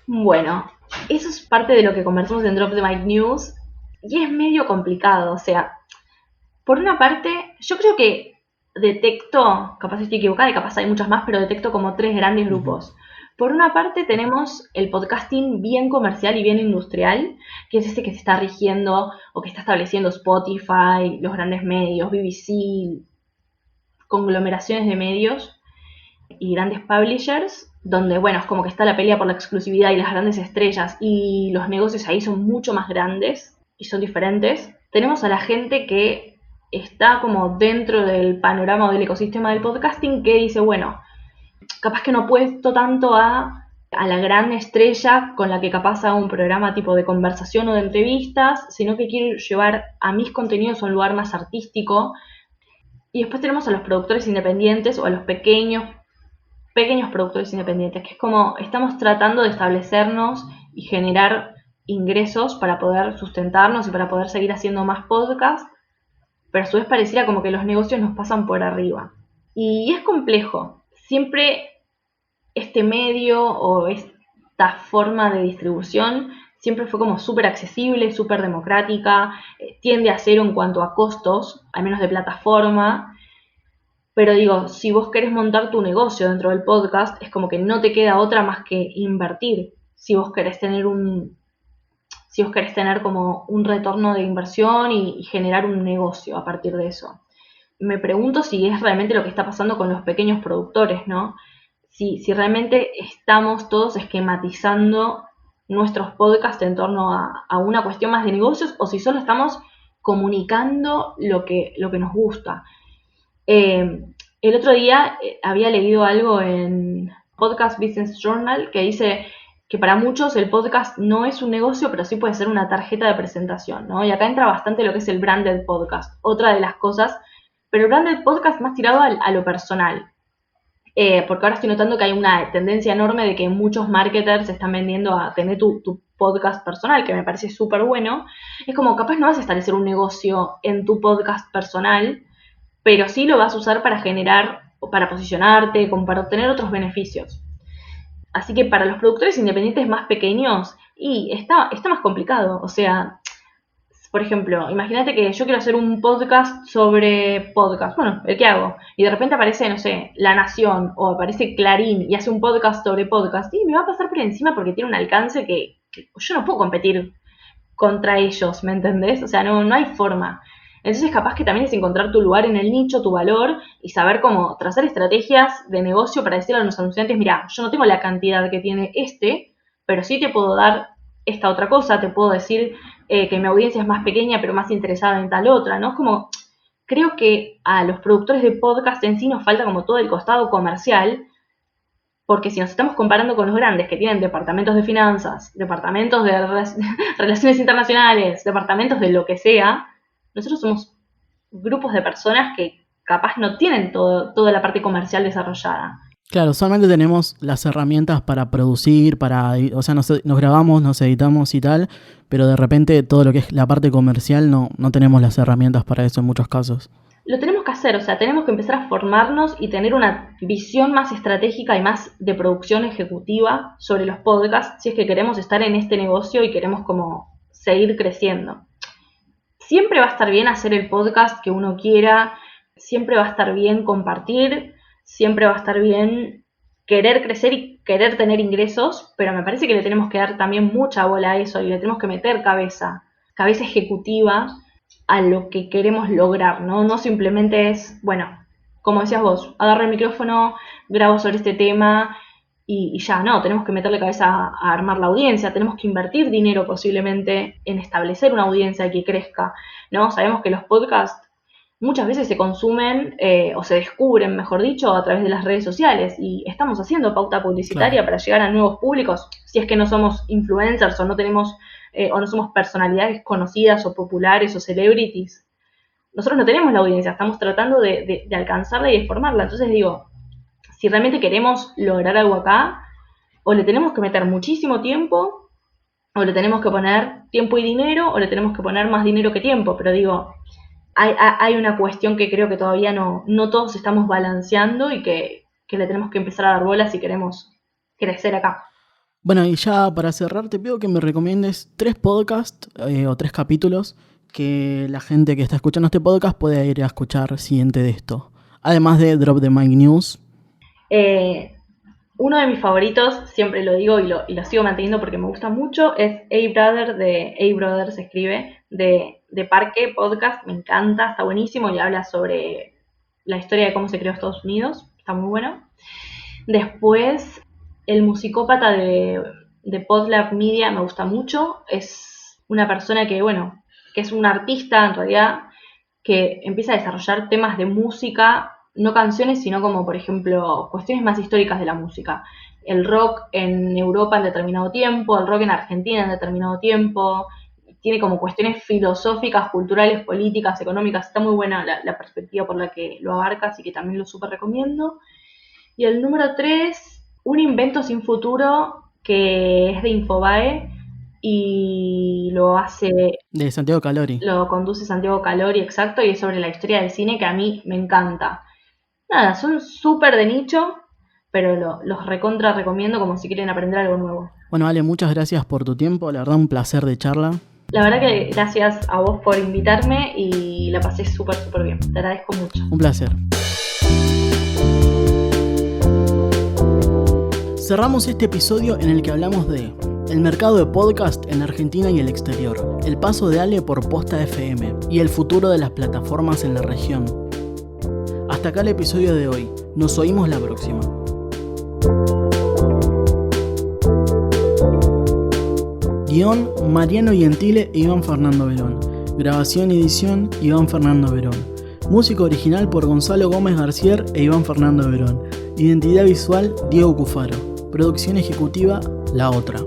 Bueno, eso es parte de lo que conversamos en Drop the Mic News y es medio complicado. O sea, por una parte, yo creo que detecto, capaz estoy equivocada y capaz hay muchas más, pero detecto como 3 grandes grupos. Por una parte tenemos el podcasting bien comercial y bien industrial, que es ese que se está rigiendo o que está estableciendo Spotify, los grandes medios, BBC, conglomeraciones de medios y grandes publishers, donde, bueno, es como que está la pelea por la exclusividad y las grandes estrellas y los negocios ahí son mucho más grandes y son diferentes. Tenemos a la gente que está como dentro del panorama o del ecosistema del podcasting que dice, bueno, capaz que no apuesto tanto a la gran estrella con la que capaz hago un programa tipo de conversación o de entrevistas, sino que quiero llevar a mis contenidos a un lugar más artístico. Y después tenemos a los productores independientes o a los pequeños productores independientes, que es como estamos tratando de establecernos y generar ingresos para poder sustentarnos y para poder seguir haciendo más podcasts, pero a su vez pareciera como que los negocios nos pasan por arriba. Y es complejo. Siempre este medio o esta forma de distribución siempre fue como súper accesible, súper democrática, tiende a cero en cuanto a costos, al menos de plataforma, Pero digo, si vos querés montar tu negocio dentro del podcast, es como que no te queda otra más que invertir. Si vos querés tener como un retorno de inversión y generar un negocio a partir de eso. Me pregunto si es realmente lo que está pasando con los pequeños productores, ¿no? Si realmente estamos todos esquematizando nuestros podcasts en torno a una cuestión más de negocios o si solo estamos comunicando lo que nos gusta. El otro día había leído algo en Podcast Business Journal que dice que para muchos el podcast no es un negocio, pero sí puede ser una tarjeta de presentación, ¿no? Y acá entra bastante lo que es el branded podcast, otra de las cosas, pero el branded podcast más tirado a lo personal. Porque ahora estoy notando que hay una tendencia enorme de que muchos marketers están vendiendo a tener tu podcast personal, que me parece súper bueno. Es como, capaz no vas a establecer un negocio en tu podcast personal, pero sí lo vas a usar para generar, para posicionarte, como para obtener otros beneficios. Así que para los productores independientes más pequeños, y está más complicado. O sea, por ejemplo, imagínate que yo quiero hacer un podcast sobre podcast, bueno, el que hago, y de repente aparece, no sé, La Nación, o aparece Clarín, y hace un podcast sobre podcast, y me va a pasar por encima porque tiene un alcance que yo no puedo competir contra ellos, ¿me entendés? O sea, no hay forma. Entonces capaz que también es encontrar tu lugar en el nicho, tu valor, y saber cómo trazar estrategias de negocio para decirle a los anunciantes, mira, yo no tengo la cantidad que tiene pero sí te puedo dar esta otra cosa, te puedo decir que mi audiencia es más pequeña pero más interesada en tal otra, ¿no? Es como, creo que a los productores de podcast en sí nos falta como todo el costado comercial, porque si nos estamos comparando con los grandes que tienen departamentos de finanzas, departamentos de relaciones internacionales, departamentos de lo que sea, nosotros somos grupos de personas que capaz no tienen toda la parte comercial desarrollada. Claro, solamente tenemos las herramientas para producir, o sea, nos grabamos, nos editamos y tal, pero de repente todo lo que es la parte comercial no tenemos las herramientas para eso en muchos casos. Lo tenemos que hacer, o sea, tenemos que empezar a formarnos y tener una visión más estratégica y más de producción ejecutiva sobre los podcasts si es que queremos estar en este negocio y queremos como seguir creciendo. Siempre va a estar bien hacer el podcast que uno quiera, siempre va a estar bien compartir, siempre va a estar bien querer crecer y querer tener ingresos, pero me parece que le tenemos que dar también mucha bola a eso y le tenemos que meter cabeza ejecutiva a lo que queremos lograr, ¿no? No simplemente es, bueno, como decías vos, agarro el micrófono, grabo sobre este tema y ya, no, tenemos que meterle cabeza a armar la audiencia, tenemos que invertir dinero posiblemente en establecer una audiencia que crezca, ¿no? Sabemos que los podcasts muchas veces se consumen o se descubren, mejor dicho, a través de las redes sociales y estamos haciendo pauta publicitaria para llegar a nuevos públicos, si es que no somos influencers o no tenemos o no somos personalidades conocidas o populares o celebrities. Nosotros no tenemos la audiencia, estamos tratando de alcanzarla y de formarla. Entonces digo, si realmente queremos lograr algo acá, o le tenemos que meter muchísimo tiempo, o le tenemos que poner tiempo y dinero, o le tenemos que poner más dinero que tiempo. Pero digo, hay una cuestión que creo que todavía no todos estamos balanceando y que le tenemos que empezar a dar bola si queremos crecer acá. Bueno, y ya para cerrar te pido que me recomiendes 3 podcasts o 3 capítulos que la gente que está escuchando este podcast pueda ir a escuchar siguiente de esto. Además de Drop the Mic News. Uno de mis favoritos, siempre lo digo y lo sigo manteniendo porque me gusta mucho, es A-Brother se escribe, de Parque Podcast. Me encanta, está buenísimo y habla sobre la historia de cómo se creó Estados Unidos. Está muy bueno. Después, El Musicópata de Podlab Media me gusta mucho. Es una persona que es un artista en realidad, que empieza a desarrollar temas de música, no canciones, sino como, por ejemplo, cuestiones más históricas de la música. El rock en Europa en determinado tiempo, el rock en Argentina en determinado tiempo. Tiene como cuestiones filosóficas, culturales, políticas, económicas. Está muy buena la perspectiva por la que lo abarca, así que también lo súper recomiendo. Y el número 3, Un invento sin futuro, que es de Infobae y lo hace... De Santiago Calori. Lo conduce Santiago Calori, exacto, y es sobre la historia del cine que a mí me encanta. Nada, son súper de nicho, pero los recontra recomiendo como si quieren aprender algo nuevo. Bueno, Ale, muchas gracias por tu tiempo, la verdad un placer de charla. La verdad que gracias a vos por invitarme y la pasé súper bien, te agradezco mucho. Un placer. Cerramos este episodio en el que hablamos de el mercado de podcast en Argentina y el exterior, el paso de Ale por Posta FM y el futuro de las plataformas en la región. Hasta acá el episodio de hoy. Nos oímos la próxima. Guión: Mariano Gentile e Iván Fernando Verón. Grabación y edición: Iván Fernando Verón. Música original por Gonzalo Gómez García e Iván Fernando Verón. Identidad visual: Diego Cufaro. Producción ejecutiva: La Otra.